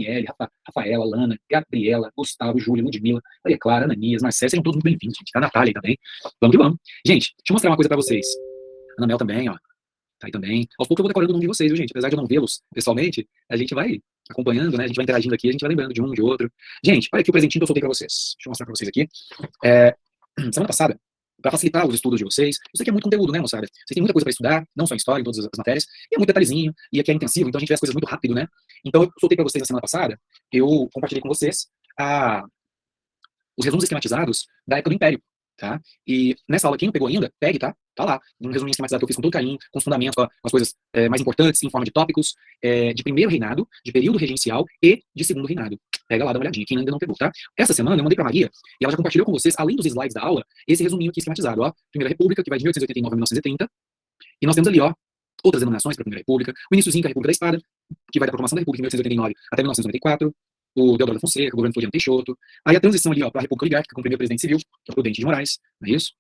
Daniele, Rafaela, Lana, Gabriela, Gustavo, Júlia, Ludmila, Maria Clara, Ananias, Marcelo, sejam todos muito bem-vindos, gente. A Natália aí também. Vamos que vamos. Gente, deixa eu mostrar uma coisa pra vocês. Ana Mel também, ó. Tá aí também. Aos poucos eu vou decorando o nome de vocês, viu, gente? Apesar de eu não vê-los pessoalmente, a gente vai acompanhando, né? A gente vai interagindo aqui, a gente vai lembrando de um, de outro. Gente, olha aqui o presentinho que eu soltei pra vocês. Deixa eu mostrar pra vocês aqui. Semana passada, para facilitar os estudos de vocês, eu sei que é muito conteúdo, né, moçada? Vocês têm muita coisa para estudar, não só em história, em todas as matérias, e é muito detalhezinho, e aqui é intensivo, então a gente vê as coisas muito rápido, né? Então eu soltei para vocês na semana passada, eu compartilhei com vocês os resumos esquematizados da época do Império, tá? E nessa aula, quem não pegou ainda, pegue, tá? Tá lá, um resuminho esquematizado que eu fiz com todo carinho, com os fundamentos, com as coisas mais importantes, em forma de tópicos, de primeiro reinado, de período regencial e de segundo reinado. Pega lá, dá uma olhadinha, quem ainda não pegou, tá? Essa semana eu mandei pra Maria, e ela já compartilhou com vocês, além dos slides da aula, esse resuminho aqui esquematizado, ó. Primeira República, que vai de 1889 a 1930, e nós temos ali, ó, outras denominações para a Primeira República, o iníciozinho que é a República da Espada, que vai da proclamação da República de 1889 até 1994, o Deodoro da Fonseca, o governo Floriano Peixoto, aí a transição ali, ó, para a República Oligárquica, com o primeiro presidente civil, que é o Prudente de Moraes, não é isso?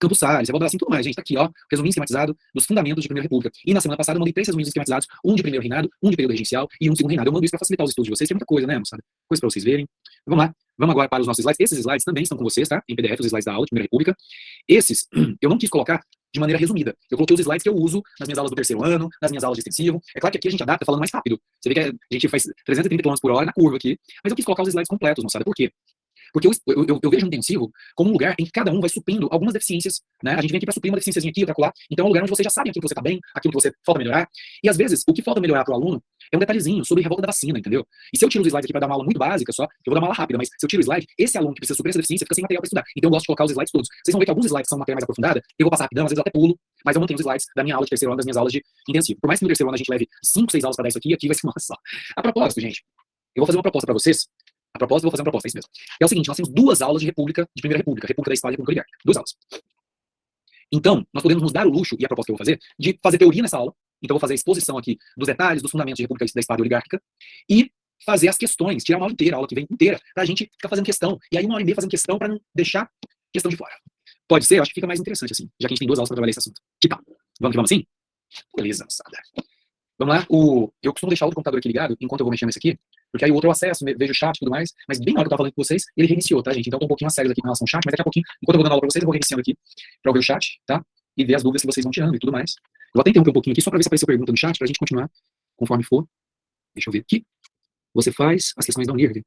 Campos Salles, Evaldo assim, tudo mais, gente, tá aqui, ó, resuminho esquematizado dos fundamentos de Primeira República. E na semana passada eu mandei 3 resuminhos esquematizados, um de primeiro reinado, um de período regencial e um de segundo reinado. Eu mando isso para facilitar os estudos de vocês, que é muita coisa, né, moçada? Coisa para vocês verem. Vamos lá, vamos agora para os nossos slides. Esses slides também estão com vocês, tá? Em PDF, os slides da aula de Primeira República. Esses, eu não quis colocar de maneira resumida. Eu coloquei os slides que eu uso nas minhas aulas do terceiro ano, nas minhas aulas de extensivo. É claro que aqui a gente adapta falando mais rápido. Você vê que a gente faz 330 km por hora na curva aqui, mas eu quis colocar os slides completos, moçada. Por quê? Porque eu vejo o intensivo como um lugar em que cada um vai suprindo algumas deficiências, né? A gente vem aqui para suprir uma deficiênciazinha aqui, outra lá. Então é um lugar onde você já sabe aquilo que você está bem, aquilo que você falta melhorar. E às vezes, o que falta melhorar para o aluno é um detalhezinho sobre revolta da vacina, entendeu? E se eu tiro os slides aqui para dar uma aula muito básica só, eu vou dar uma aula rápida, mas se eu tiro o slide, esse aluno que precisa suprir essa deficiência fica sem material para estudar. Então eu gosto de colocar os slides todos. Vocês vão ver que alguns slides são matéria mais aprofundada, eu vou passar rapidão, às vezes eu até pulo, mas eu mantenho os slides da minha aula de terceiro ano, das minhas aulas de intensivo. Por mais que no terceiro ano a gente leve 5, 6 aulas para dar isso aqui vai ser uma só. A propósito, gente, eu vou fazer uma proposta para vocês. A propósito, eu vou fazer uma proposta, é isso mesmo. É o seguinte, nós temos 2 aulas de República, de Primeira República, República da Espada e República Oligárquica. 2 aulas. Então, nós podemos nos dar o luxo, e a proposta que eu vou fazer, de fazer teoria nessa aula. Então, eu vou fazer a exposição aqui dos detalhes, dos fundamentos de República da Espada e Oligárquica, e fazer as questões, tirar uma aula inteira, a aula que vem inteira, pra gente ficar fazendo questão. E aí, 1h30 fazendo questão pra não deixar questão de fora. Pode ser? Eu acho que fica mais interessante assim, já que a gente tem 2 aulas pra trabalhar esse assunto. Que tal? Vamos que vamos assim? Beleza, moçada. Vamos lá, eu costumo deixar o outro computador aqui ligado, enquanto eu vou mexendo nesse aqui, porque aí o outro eu acesso, vejo o chat e tudo mais, mas bem na hora que eu tava falando com vocês, ele reiniciou, tá, gente? Então eu tô um pouquinho a sério aqui com relação ao chat, mas daqui a pouquinho, enquanto eu vou dando aula pra vocês, eu vou reiniciando aqui, pra ouvir o chat, tá? E ver as dúvidas que vocês vão tirando e tudo mais. Eu vou até interromper um pouquinho aqui, só pra ver se apareceu pergunta no chat, pra gente continuar, conforme for. Deixa eu ver aqui. Você faz as questões da Unirv.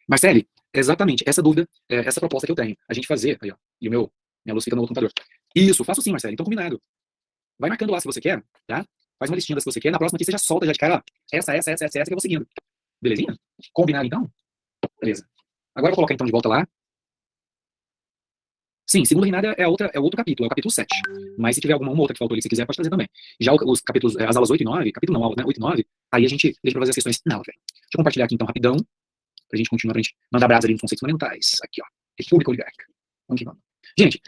Marcele, exatamente, essa dúvida, essa proposta que eu tenho, a gente fazer, aí ó, e minha luz fica no outro computador. Isso, faço sim, Marcele, então combinado. Vai marcando lá se você quer, tá? Faz uma listinha das que você quer. Na próxima aqui você já solta já de cara, ó. Essa que eu vou seguindo. Belezinha? Combinado então? Beleza. Agora eu vou colocar então de volta lá. Sim, segundo reinado é outro capítulo, é o capítulo 7. Mas se tiver alguma outra que faltou ali que você quiser, pode trazer também. Já os capítulos, as aulas 8 e 9, capítulo não, aula, né? 8 e 9, aí a gente deixa pra fazer as questões na aula, velho. Deixa eu compartilhar aqui então rapidão, pra gente continuar, pra gente mandar brasa ali nos conceitos fundamentais. Aqui, ó. República Oligárquica. Vamos que vamos. Gente,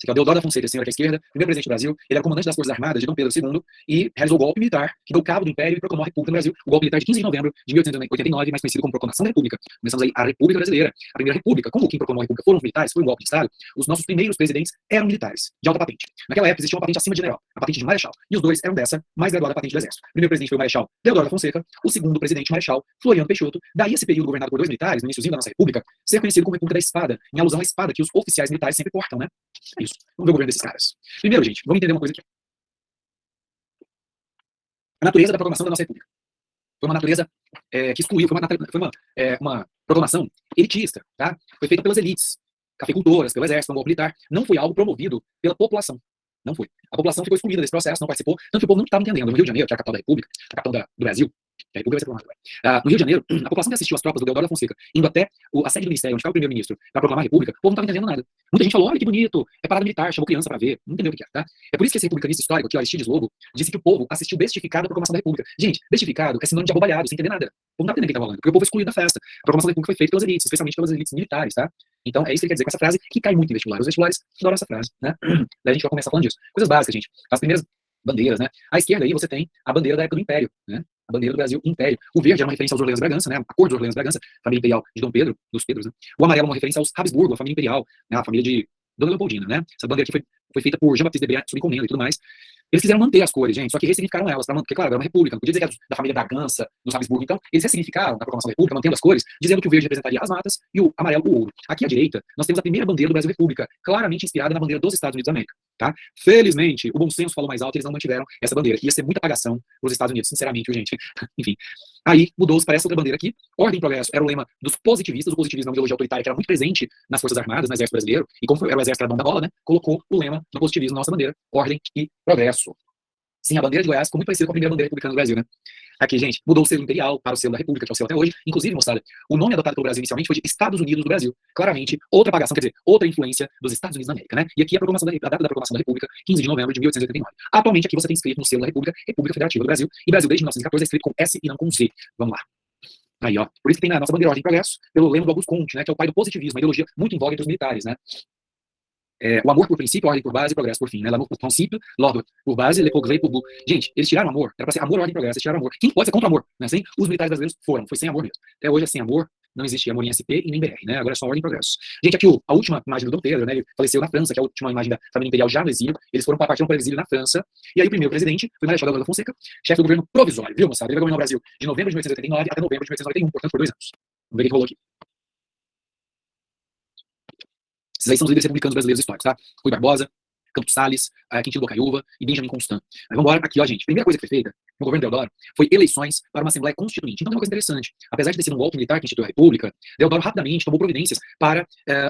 esse aqui é o Deodoro da Fonseca, senhor aqui à esquerda, primeiro presidente do Brasil. Ele era comandante das Forças Armadas de Dom Pedro II e realizou o golpe militar que deu cabo do Império e proclamou a República no Brasil. O golpe militar de 15 de novembro de 1889, mais conhecido como Proclamação da República. Começamos aí a República Brasileira, a Primeira República. Como quem proclamou a República foram os militares, foi um golpe de Estado, os nossos primeiros presidentes eram militares, de alta patente. Naquela época existia uma patente acima de general, a patente de marechal. E os dois eram dessa, mais graduada patente do Exército. O primeiro presidente foi o marechal Deodoro da Fonseca, o segundo presidente marechal Floriano Peixoto. Daí esse período governado por 2 militares, no iníciozinho da nossa República, ser conhecido como República da Espada, em alusão à espada que os oficiais militares sempre portam, né? É isso. Vamos ver o governo desses caras. Primeiro, gente, vamos entender uma coisa aqui. A natureza da proclamação da nossa República. Foi uma natureza que excluiu, foi uma proclamação elitista, tá? Foi feita pelas elites, cafeicultoras, pelo exército, pelo golpe militar. Não foi algo promovido pela população. Não foi. A população ficou excluída desse processo, não participou, tanto que o povo não estava entendendo. No Rio de Janeiro, que é a capital da República, a capital do Brasil, a República vai ser proclamada. No Rio de Janeiro, a população que assistiu as tropas do Deodoro da Fonseca, indo até a sede do ministério, onde ficava o primeiro-ministro, para proclamar a República, o povo não estava entendendo nada. Muita gente falou, olha que bonito, é parada militar, chamou criança para ver, não entendeu o que é, tá? É por isso que esse republicanista histórico aqui, ó, Aristides Lobo, disse que o povo assistiu bestificado a proclamação da República. Gente, bestificado é sinônimo de abobalhado, sem entender nada. O povo não estava entendendo o que estava rolando, porque o povo foi excluído da festa. A proclamação da República foi feita pelas elites, especialmente pelas elites militares, tá? Então, é isso que ele quer dizer com essa frase, que cai muito em vestibular. Os vestibulares adoram essa frase, né? Daí a gente vai começar falando disso. Coisas básicas, gente. As primeiras bandeiras, né? À esquerda aí você tem a bandeira da época do Império, né? A bandeira do Brasil, Império. O verde é uma referência aos Orleans Bragança, né? A cor dos Orleans Bragança, família imperial de Dom Pedro, dos Pedros, né? O amarelo é uma referência aos Habsburgo, a família imperial, né? A família de Dona Leopoldina, né? Essa bandeira aqui foi feita por Jean-Baptiste Debré, sob encomenda e tudo mais. Eles quiseram manter as cores, gente, só que ressignificaram elas, porque, claro, era uma república, não podia dizer que era da família Bragança, dos Habsburgo. Então, eles ressignificaram na proclamação da república, mantendo as cores, dizendo que o verde representaria as matas e o amarelo o ouro. Aqui à direita, nós temos a primeira bandeira do Brasil República, claramente inspirada na bandeira dos Estados Unidos da América, tá? Felizmente, o bom senso falou mais alto e eles não mantiveram essa bandeira. Ia ser muita apagação para os Estados Unidos, sinceramente, gente. Enfim. Aí mudou-se para essa outra bandeira aqui. Ordem e progresso era o lema dos positivistas. O positivismo é uma ideologia autoritária que era muito presente nas Forças Armadas, no Exército Brasileiro, e como era o Exército era bom da bola, né, colocou o lema do positivismo na nossa bandeira, ordem e progresso. Sim, a bandeira de Goiás ficou muito parecida com a primeira bandeira republicana do Brasil, né? Aqui, gente, mudou o selo imperial para o selo da República, que é o selo até hoje. Inclusive, moçada, o nome adotado pelo Brasil inicialmente foi de Estados Unidos do Brasil. Claramente, outra apagação, quer dizer, outra influência dos Estados Unidos da América, né? E aqui a data da proclamação da República, 15 de novembro de 1889. Atualmente, aqui você tem escrito no selo da República, República Federativa do Brasil, e Brasil desde 1914 é escrito com S e não com Z. Vamos lá. Aí, ó. Por isso que tem na nossa bandeira ordem e progresso, pelo lema do Auguste Comte, né? Que é o pai do positivismo, uma ideologia muito em voga entre os militares, né? O amor por princípio, ordem por base e progresso por fim, né? L'amour por princípio, l'ordre por base, le progrès por bout. Gente, eles tiraram amor, era pra ser amor, ordem e progresso, eles tiraram amor. Quem pode ser contra amor, né? Assim, os militares brasileiros foi sem amor mesmo. Até hoje é sem amor, não existe amor em SP e nem BR, né? Agora é só ordem e progresso. Gente, aqui a última imagem do Dom Pedro, né? Ele faleceu na França, que é a última imagem da família imperial já no exílio. Eles partiram para o exílio na França. E aí o primeiro presidente foi Marechal Deodoro da Fonseca, chefe do governo provisório, viu, moçada? Ele vai governar o Brasil de novembro de 1889 até novembro de 1891, portanto, por 2 anos. Vamos ver o que rolou aqui. Esses aí são os líderes republicanos brasileiros históricos, tá? Rui Barbosa, Campos Salles, Quintino Bocaiúva e Benjamin Constant. Mas vamos embora aqui, ó, gente. Primeira coisa que foi feita no governo Deodoro foi eleições para uma Assembleia Constituinte. Então tem uma coisa interessante. Apesar de ter sido um golpe militar que instituiu a República, Deodoro rapidamente tomou providências para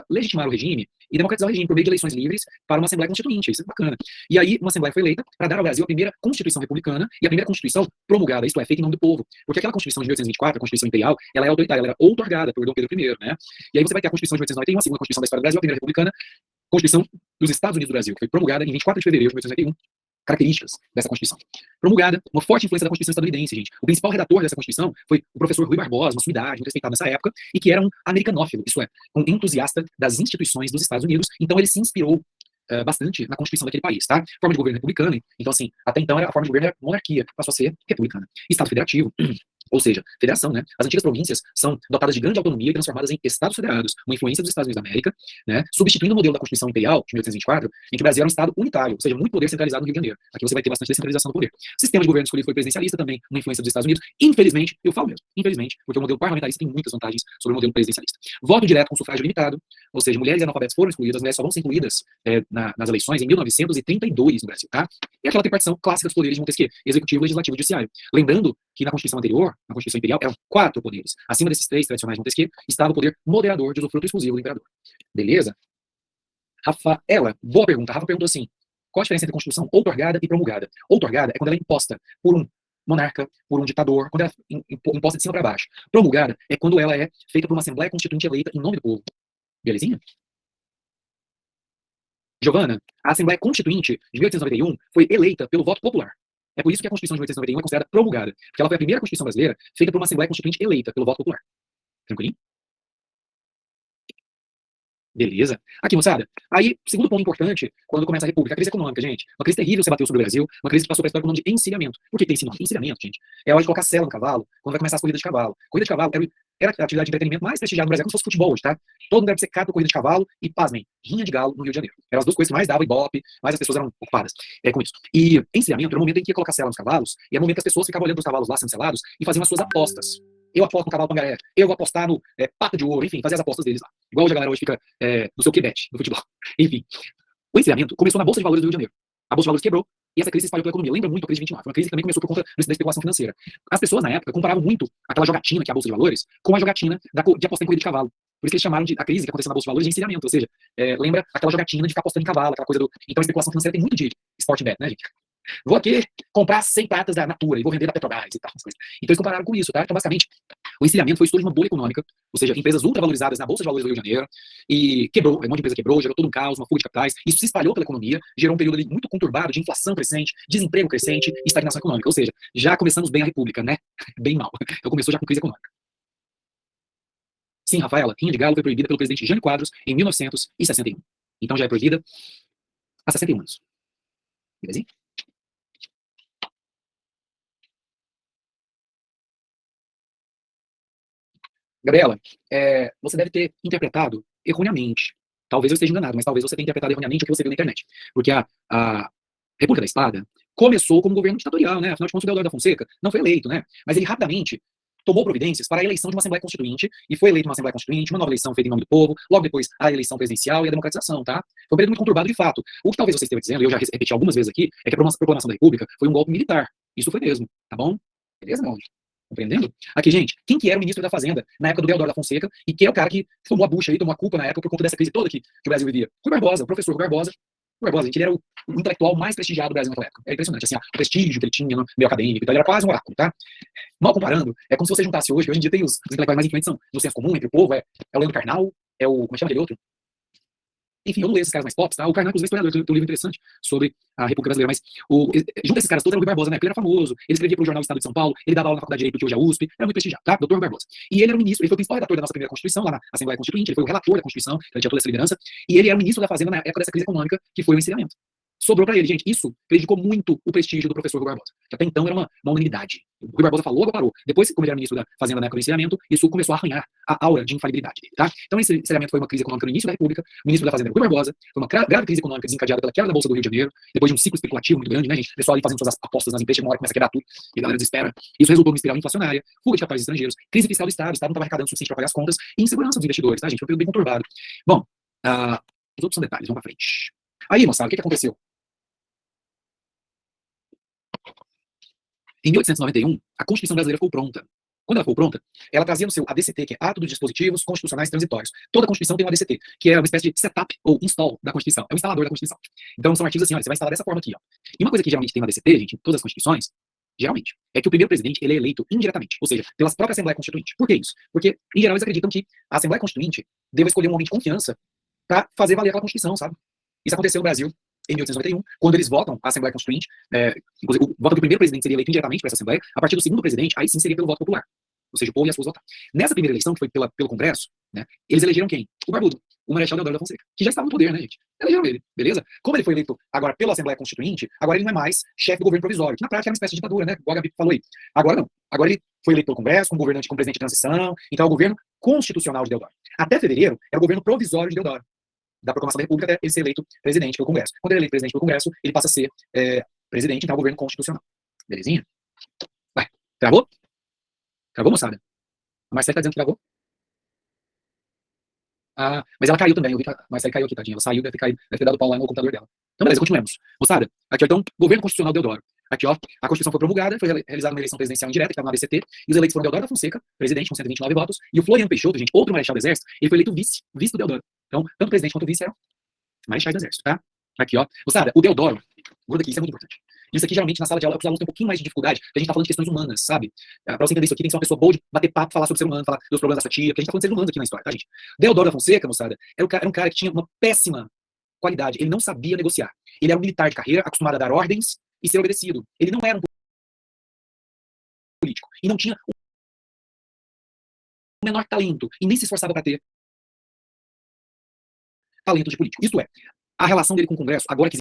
legitimar o regime e democratizar o regime por meio de eleições livres para uma Assembleia Constituinte. Isso é bacana. E aí uma Assembleia foi eleita para dar ao Brasil a primeira Constituição Republicana e a primeira Constituição promulgada, isto é, feita em nome do povo. Porque aquela Constituição de 1824, a Constituição Imperial, ela é autoritária, ela era outorgada por Dom Pedro I, né? E aí você vai ter a Constituição de 1891, a segunda Constituição da história do Brasil, a primeira republicana, Constituição dos Estados Unidos do Brasil, que foi promulgada em 24 de fevereiro de 1891. Características dessa Constituição. Promulgada, uma forte influência da Constituição estadunidense, gente. O principal redator dessa Constituição foi o professor Rui Barbosa, uma sumidade, muito respeitado nessa época, e que era um americanófilo, isso é, um entusiasta das instituições dos Estados Unidos. Então ele se inspirou bastante na Constituição daquele país, tá? Forma de governo republicana. Então, assim, até então a forma de governo era monarquia, passou a ser republicana. Estado federativo. Ou seja, federação, né? As antigas províncias são dotadas de grande autonomia e transformadas em estados federados, uma influência dos Estados Unidos da América, né? Substituindo o modelo da Constituição Imperial, de 1824, em que o Brasil era um estado unitário, ou seja, muito poder centralizado no Rio de Janeiro. Aqui você vai ter bastante descentralização do poder. O sistema de governo escolhido foi presidencialista também, uma influência dos Estados Unidos. Infelizmente, eu falo mesmo, infelizmente, porque o modelo parlamentarista tem muitas vantagens sobre o modelo presidencialista. Voto direto com sufrágio limitado, ou seja, mulheres e analfabetas foram excluídas, as mulheres só vão ser incluídas nas eleições em 1932 no Brasil, tá? E aquela tripartição clássica dos poderes de Montesquieu, executivo, legislativo e judiciário. Lembrando que na Constituição anterior, na Constituição Imperial, eram 4 poderes. Acima desses 3 tradicionais de Montesquieu, estava o poder moderador de usufruto exclusivo do imperador. Beleza? Rafaela, boa pergunta. Rafa perguntou assim, qual a diferença entre Constituição outorgada e promulgada? Outorgada é quando ela é imposta por um monarca, por um ditador, quando ela é imposta de cima para baixo. Promulgada é quando ela é feita por uma Assembleia Constituinte eleita em nome do povo. Belezinha? Giovana, a Assembleia Constituinte de 1891 foi eleita pelo voto popular. É por isso que a Constituição de 1891 é considerada promulgada, porque ela foi a primeira Constituição brasileira feita por uma Assembleia Constituinte eleita pelo voto popular. Tranquilinho? Beleza. Aqui, moçada. Aí, segundo ponto importante, quando começa a República, a crise econômica, gente. Uma crise terrível se bateu sobre o Brasil, uma crise que passou para a história com o nome de encilhamento. Por que tem esse nome? Encilhamento, gente. É a hora de colocar sela no cavalo, quando vai começar as corridas de cavalo. Corrida de cavalo era a atividade de entretenimento mais prestigiada no Brasil, como se fosse futebol hoje, tá? Todo mundo era obcecado por corrida de cavalo e, pasmem, rinha de galo no Rio de Janeiro. Eram as duas coisas que mais davam ibope, mais as pessoas eram ocupadas com isso. E encilhamento era o momento em que ia colocar sela nos cavalos, e era o momento que as pessoas ficavam olhando os cavalos lá sendo selados e faziam as suas apostas. Eu aposto no cavalo pangaré, eu vou apostar no pato de ouro, enfim, fazer as apostas deles lá. Igual hoje a galera hoje fica no seu quebete, no futebol. Enfim, o encilhamento começou na Bolsa de Valores do Rio de Janeiro. A Bolsa de Valores quebrou e essa crise se espalhou pela economia. Lembra muito a crise de 29. Foi uma crise que também começou por conta da especulação financeira. As pessoas na época comparavam muito aquela jogatina que é a Bolsa de Valores com a jogatina de apostar em corrida de cavalo. Por isso que eles chamaram a crise que aconteceu na Bolsa de Valores de encilhamento. Ou seja, lembra aquela jogatina de ficar apostando em cavalo, aquela coisa do. Então a especulação financeira tem muito de sport bet, né, gente? Vou aqui comprar 100 pratas da Natura e vou vender da Petrobras e tal. Então eles compararam com isso, tá? Então, basicamente, o encilhamento foi estudo de uma bolha econômica, ou seja, empresas ultravalorizadas na Bolsa de Valores do Rio de Janeiro, e quebrou, um monte de empresa quebrou, gerou todo um caos, uma fuga de capitais, isso se espalhou pela economia, gerou um período ali muito conturbado de inflação crescente, desemprego crescente e estagnação econômica. Ou seja, já começamos bem a República, né? Bem mal. Então começou já com crise econômica. Sim, Rafaela, rinha de galo foi proibida pelo presidente Jânio Quadros em 1961. Então já é proibida há 61 anos. Belezinha? Gabriela, você deve ter interpretado erroneamente. Talvez eu esteja enganado, mas talvez você tenha interpretado erroneamente o que você viu na internet. Porque a República da Espada começou como governo ditatorial, né? Afinal de contas, o Deodoro da Fonseca não foi eleito, né? Mas ele rapidamente tomou providências para a eleição de uma Assembleia Constituinte, e foi eleito uma Assembleia Constituinte, uma nova eleição feita em nome do povo, logo depois a eleição presidencial e a democratização, tá? Foi um período muito conturbado de fato. O que talvez você esteja dizendo, e eu já repeti algumas vezes aqui, é que a proclamação da República foi um golpe militar. Isso foi mesmo, tá bom? Beleza, meu anjo? Compreendendo? Aqui, gente, quem que era o ministro da Fazenda na época do Deodoro da Fonseca, e que é o cara que tomou a bucha aí, tomou a culpa na época por conta dessa crise toda que o Brasil vivia? Rui Barbosa, o professor Rui Barbosa. O Barbosa, gente, ele era o intelectual mais prestigiado do Brasil naquela época. É impressionante, assim, o prestígio que ele tinha no meio acadêmico, então ele era quase um oráculo, tá? Mal comparando, é como se você juntasse hoje, que hoje em dia tem os intelectuais mais influentes, são no senso comum, entre o povo, é o Leandro Carnal, como é que chama aquele outro? Enfim, eu não leio esses caras mais pop, tá? O Carnal, inclusive, é historiador, tem um livro interessante sobre a República Brasileira, mas junto a esses caras todos era o Rui Barbosa, né? Porque ele era famoso, ele escrevia para o jornal do Estado de São Paulo, ele dava aula na Faculdade de Direito, que hoje é a USP, era muito prestigiado, tá? Doutor Rui Barbosa. E ele era o ministro, ele foi o principal redator da nossa primeira Constituição, lá na Assembleia Constituinte, ele foi o relator da Constituição, ele tinha toda essa liderança, e ele era o ministro da Fazenda na época dessa crise econômica, que foi o encerramento. Sobrou para ele, gente. Isso prejudicou muito o prestígio do professor Rui Barbosa, que até então era uma unanimidade. O Rui Barbosa falou, agora parou. Depois, como ele era ministro da Fazenda na época do encerramento, isso começou a arranhar a aura de infalibilidade dele, tá? Então, esse encerramento foi uma crise econômica no início da República, o ministro da Fazenda era o Rui Barbosa, foi uma grave crise econômica desencadeada pela quebra da Bolsa do Rio de Janeiro, depois de um ciclo especulativo muito grande, né, gente? O pessoal ali fazendo suas apostas nas empresas, chega uma hora que começa a quebrar tudo, e a galera desespera. Isso resultou numa espiral inflacionária, fuga de capitais estrangeiros, crise fiscal do Estado não estava arrecadando o suficiente para pagar as contas, e insegurança dos investidores, tá, gente? Foi um período bem conturbado. Bom, os outros são detalhes, vamos pra frente. Aí, moçada, o que aconteceu? Em 1891, a Constituição brasileira ficou pronta. Quando ela ficou pronta, ela trazia no seu ADCT, que é Ato dos Dispositivos Constitucionais Transitórios. Toda a Constituição tem um ADCT, que é uma espécie de setup ou install da Constituição. É o instalador da Constituição. Então, são artigos assim, olha, você vai instalar dessa forma aqui, ó. E uma coisa que geralmente tem no ADCT, gente, em todas as Constituições, geralmente, é que o primeiro presidente, ele é eleito indiretamente, ou seja, pela própria Assembleia Constituinte. Por que isso? Porque, em geral, eles acreditam que a Assembleia Constituinte deva escolher um homem de confiança para fazer valer aquela Constituição, sabe? Isso aconteceu no Brasil em 1891, quando eles votam a Assembleia Constituinte, inclusive o voto do primeiro presidente seria eleito indiretamente para essa Assembleia, a partir do segundo presidente, aí sim seria pelo voto popular, ou seja, o povo e as ruas votar. Nessa primeira eleição, que foi pelo Congresso, né, eles elegeram quem? O Barbudo, o Marechal Deodoro da Fonseca, que já estava no poder, né, gente? Elegeram ele, beleza? Como ele foi eleito agora pela Assembleia Constituinte, agora ele não é mais chefe do governo provisório, que na prática era uma espécie de ditadura, né? O Gabi falou aí. Agora não. Agora ele foi eleito pelo Congresso, como governante, como presidente de transição, então é o governo constitucional de Deodoro. Até fevereiro, era o governo provisório de Deodoro, da proclamação da República até ele ser eleito presidente pelo Congresso. Quando ele é eleito presidente pelo Congresso, ele passa a ser presidente, então, o governo constitucional. Belezinha? Vai. Travou? Travou, moçada? A Marcela tá dizendo que travou? Ah, mas ela caiu também. Eu vi que a Marcela caiu aqui, tadinha. Ela saiu, deve ter caído, deve ter dado pau lá no computador dela. Então, beleza, continuemos. Moçada, aqui, ó, então, governo constitucional Deodoro. Aqui, ó, a Constituição foi promulgada, foi realizada uma eleição presidencial indireta, que estava na ADCT, e os eleitos foram Deodoro da Fonseca, presidente, com 129 votos, e o Floriano Peixoto, gente, outro marechal do Exército, ele foi eleito vice do Deodoro. Então, tanto o presidente quanto o vice eram marechais do Exército, tá? Aqui, ó. Moçada, o Deodoro, gruda aqui, isso é muito importante. Isso aqui, geralmente, na sala de aula, os alunos têm um pouquinho mais de dificuldade, porque a gente tá falando de questões humanas, sabe? Pra você entender isso aqui, tem que ser uma pessoa boa de bater papo, falar sobre o ser humano, falar dos problemas dessa tia, porque a gente tá falando de seres humanos aqui na história, tá, gente? Deodoro da Fonseca, moçada, era um cara que tinha uma péssima qualidade. Ele não sabia negociar. Ele era um militar de carreira, acostumado a dar ordens e ser obedecido. Ele não era um político. E não tinha o menor talento. E nem se esforçava para ter talento de político. Isto é, a relação dele com o Congresso, agora que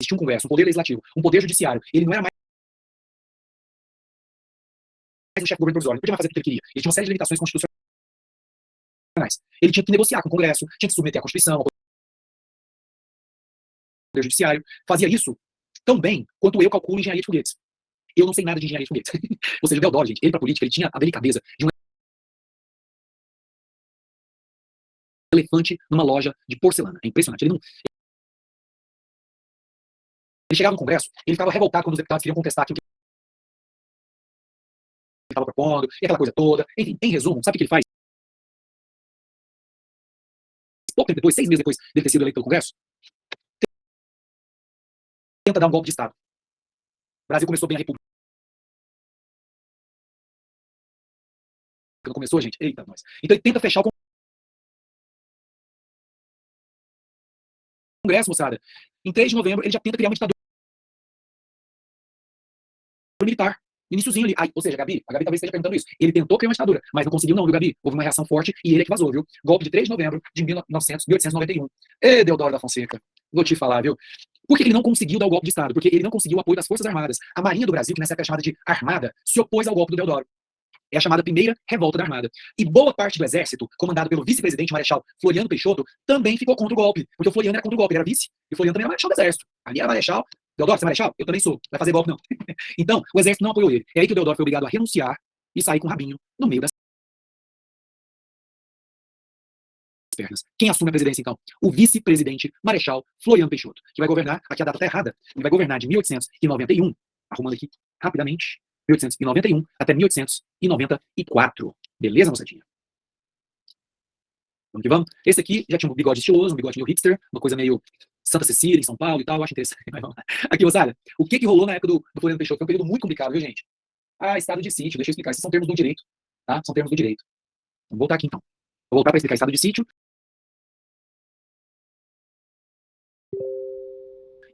existe um Congresso, um poder legislativo, um poder judiciário, ele não era mais o chefe do governo provisório, ele podia fazer o que ele queria. Ele tinha uma série de limitações constitucionais. Ele tinha que negociar com o Congresso, tinha que submeter à Constituição, ao poder judiciário. Fazia isso tão bem quanto eu calculo engenharia de foguetes. Eu não sei nada de engenharia de foguetes. Ou seja, o Deodoro, gente, ele pra política, ele tinha a delicadeza de um elefante numa loja de porcelana. É impressionante. Ele chegava no Congresso, ele ficava revoltado quando os deputados queriam contestar aquilo que ele estava propondo, e aquela coisa toda. Enfim, em resumo, sabe o que ele faz? Pouco tempo depois, 6 meses depois dele ter sido eleito pelo Congresso, tenta dar um golpe de Estado. O Brasil começou bem a República. Não começou, gente? Eita, nós. Então ele tenta fechar o Congresso, moçada. Em 3 de novembro, ele já tenta criar uma ditadura militar. Iniciozinho ali. Ou seja, a Gabi talvez esteja perguntando isso. Ele tentou criar uma ditadura, mas não conseguiu não, viu, Gabi? Houve uma reação forte e ele é que vazou, viu? Golpe de 3 de novembro de 1891. Deodoro da Fonseca. Vou te falar, viu? Por que ele não conseguiu dar o golpe de Estado? Porque ele não conseguiu o apoio das Forças Armadas. A Marinha do Brasil, que nessa época é chamada de Armada, se opôs ao golpe do Deodoro. É a chamada primeira revolta da Armada. E boa parte do exército, comandado pelo vice-presidente marechal Floriano Peixoto, também ficou contra o golpe, porque o Floriano era contra o golpe, ele era vice, e o Floriano também era marechal do exército. Ali era marechal. Deodoro, você é marechal? Eu também sou. Vai fazer golpe, não. Então, o exército não apoiou ele. É aí que o Deodoro foi obrigado a renunciar e sair com o rabinho no meio das pernas. Quem assume a presidência, então? O vice-presidente marechal Floriano Peixoto, que vai governar, aqui a data está errada, ele vai governar de 1891, arrumando aqui rapidamente, 1891 até 1894. Beleza, moçadinha? Vamos que vamos? Esse aqui já tinha um bigode estiloso, um bigode meio hipster, uma coisa meio Santa Cecília, em São Paulo e tal, eu acho interessante. Mas vamos lá. Aqui, moçada, o que rolou na época do Floriano Peixoto? Foi um período muito complicado, viu, gente? Ah, estado de sítio, deixa eu explicar. Esses são termos do direito, tá? São termos do direito. Vamos voltar aqui, então. Vou voltar para explicar estado de sítio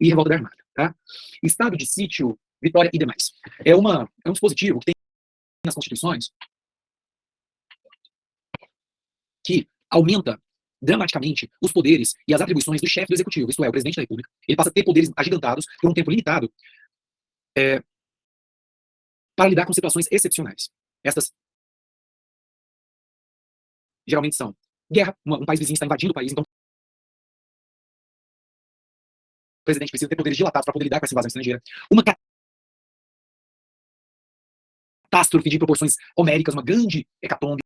e revolta da Armada, tá? Estado de sítio, vitória e demais. É um dispositivo que tem nas constituições que aumenta dramaticamente os poderes e as atribuições do chefe do executivo, isto é, o presidente da República. Ele passa a ter poderes agigantados por um tempo limitado para lidar com situações excepcionais. Estas geralmente são guerra, um país vizinho está invadindo o país, então o presidente precisa ter poderes dilatados para poder lidar com essa invasão estrangeira. Uma catástrofe de proporções homéricas, uma grande hecatombe,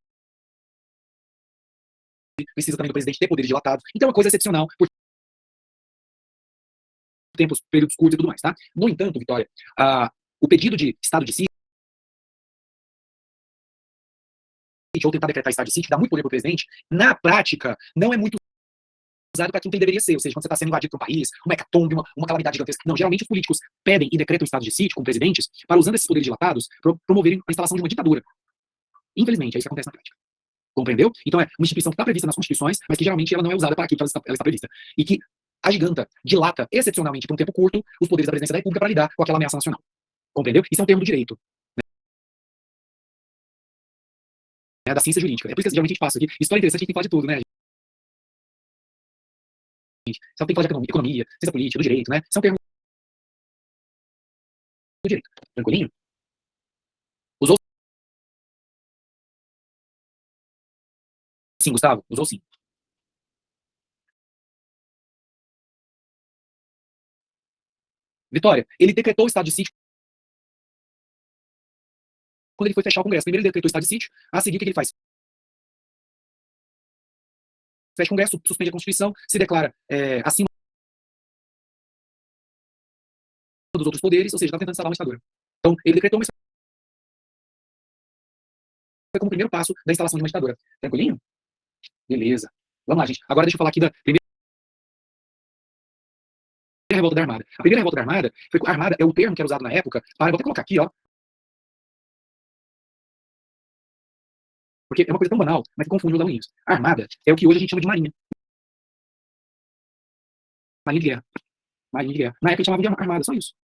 precisa também do presidente ter poderes dilatados. Então é uma coisa excepcional, por tempos, períodos curtos e tudo mais, tá? No entanto, Vitória, o pedido de estado de sítio, ou tentar decretar estado de sítio, que dá muito poder para o presidente, na prática, não é muito usado para aquilo que ele deveria ser, ou seja, quando você está sendo invadido por um país, uma hecatombe, uma calamidade gigantesca. Não, geralmente os políticos pedem e decretam estado de sítio com presidentes para, usando esses poderes dilatados, promoverem a instalação de uma ditadura. Infelizmente, é isso que acontece na prática. Compreendeu? Então é uma instituição que está prevista nas constituições, mas que geralmente ela não é usada para aquilo que ela está prevista. E que agiganta, dilata, excepcionalmente, por um tempo curto, os poderes da presidência da República para lidar com aquela ameaça nacional. Compreendeu? Isso é um termo do direito. Né, da ciência jurídica. É por isso que geralmente a gente passa aqui. História interessante, a gente tem que falar de tudo, né, gente? Só tem que falar de economia, ciência política, do direito, né? Isso é um termo do direito. Tranquilinho? Usou sim, Gustavo? Usou sim. Vitória, ele decretou o estado de sítio quando ele foi fechar o Congresso. Primeiro ele decretou o estado de sítio, a seguir o que ele faz? Fecha o Congresso, suspende a Constituição, se declara acima dos outros poderes, ou seja, está tentando instalar uma ditadura. Então, ele decretou uma como primeiro passo da instalação de uma ditadura. Tranquilinho? Beleza. Vamos lá, gente. Agora deixa eu falar aqui da primeira revolta da Armada. A primeira revolta da Armada, Armada é o termo que era usado na época para, vou até colocar aqui, ó, porque é uma coisa tão banal, mas que confunde os aluninhos. A Armada é o que hoje a gente chama de Marinha. Marinha de guerra. Marinha de guerra. Na época a gente chamava de Armada, só isso.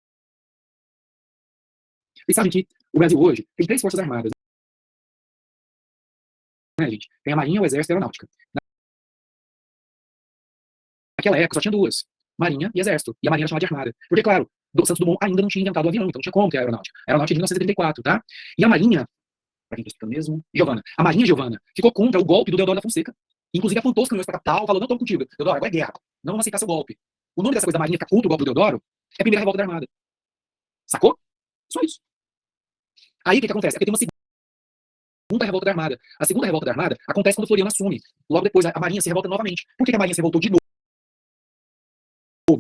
Vocês sabem que o Brasil hoje tem 3 forças armadas, né, gente? Tem a Marinha, o Exército e a Aeronáutica. Naquela época só tinha 2, Marinha e Exército. E a Marinha era chamada de Armada. Porque, claro, Santos Dumont ainda não tinha inventado o avião, então não tinha como ter a Aeronáutica. A Aeronáutica é de 1934, tá? E a Marinha, para quem está explicando mesmo, Giovana. A Marinha, Giovana, ficou contra o golpe do Deodoro da Fonseca. Inclusive apontou os canhões para a capital, falou, não estou contigo. Deodoro, agora é guerra. Não vamos aceitar seu golpe. O nome dessa coisa da Marinha ficar contra o golpe do Deodoro é a primeira revolta da Armada. Sacou? Só isso. Aí o que acontece? É que tem uma segunda revolta da Armada. A segunda revolta da Armada acontece quando o Floriano assume. Logo depois, a Marinha se revolta novamente. Por que a Marinha se revoltou de novo?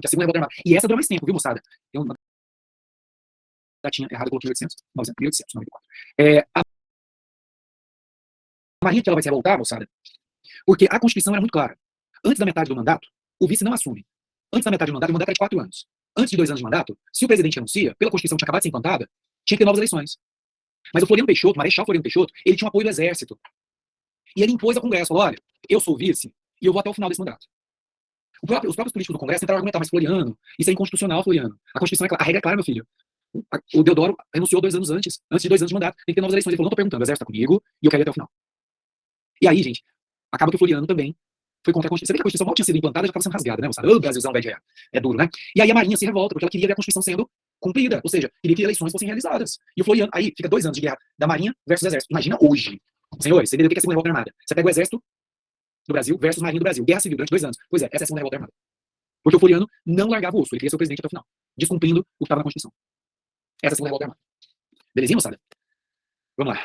Que a segunda revolta da Armada. E essa durou mais tempo, viu, moçada? Tem uma datinha errada, eu coloquei 1800, 1894. A Marinha que ela vai se revoltar, moçada, porque a Constituição era muito clara. Antes da metade do mandato, o vice não assume. Antes da metade do mandato, o mandato era de 4 anos. Antes de 2 anos de mandato, se o presidente renuncia, pela Constituição que tinha acabado de ser implantada, tinha que ter novas eleições. Mas o Floriano Peixoto, o Marechal Floriano Peixoto, ele tinha um apoio do Exército. E ele impôs ao Congresso, falou, olha, eu sou o vice e eu vou até o final desse mandato. Os próprios políticos do Congresso tentaram argumentar, mas Floriano, isso é inconstitucional, Floriano. A Constituição é clara, a regra é clara, meu filho. O Deodoro renunciou 2 anos antes de 2 anos de mandato, tem que ter novas eleições. Ele falou, não tô perguntando, o Exército tá comigo e eu quero ir até o final. E aí, gente, acaba que o Floriano também foi contra a Constituição. Você vê que a Constituição mal tinha sido implantada, já estava sendo rasgada, né, moçada? Ô, Brasilzão, velho, é duro, né? E aí a Marinha se revolta, porque ela queria ver a Constituição sendo cumprida, ou seja, queria que eleições fossem realizadas. E o Floriano, aí fica 2 anos de guerra da Marinha versus Exército. Imagina hoje. Senhores, você entendeu o que é a segunda revolta armada? Você pega o Exército do Brasil versus Marinha do Brasil. Guerra Civil durante 2 anos. Pois é, essa é a segunda revolta armada. Porque o Floriano não largava o osso, ele queria ser o presidente até o final, descumprindo o que estava na Constituição. Essa é a segunda revolta armada. Belezinha, moçada? Vamos lá.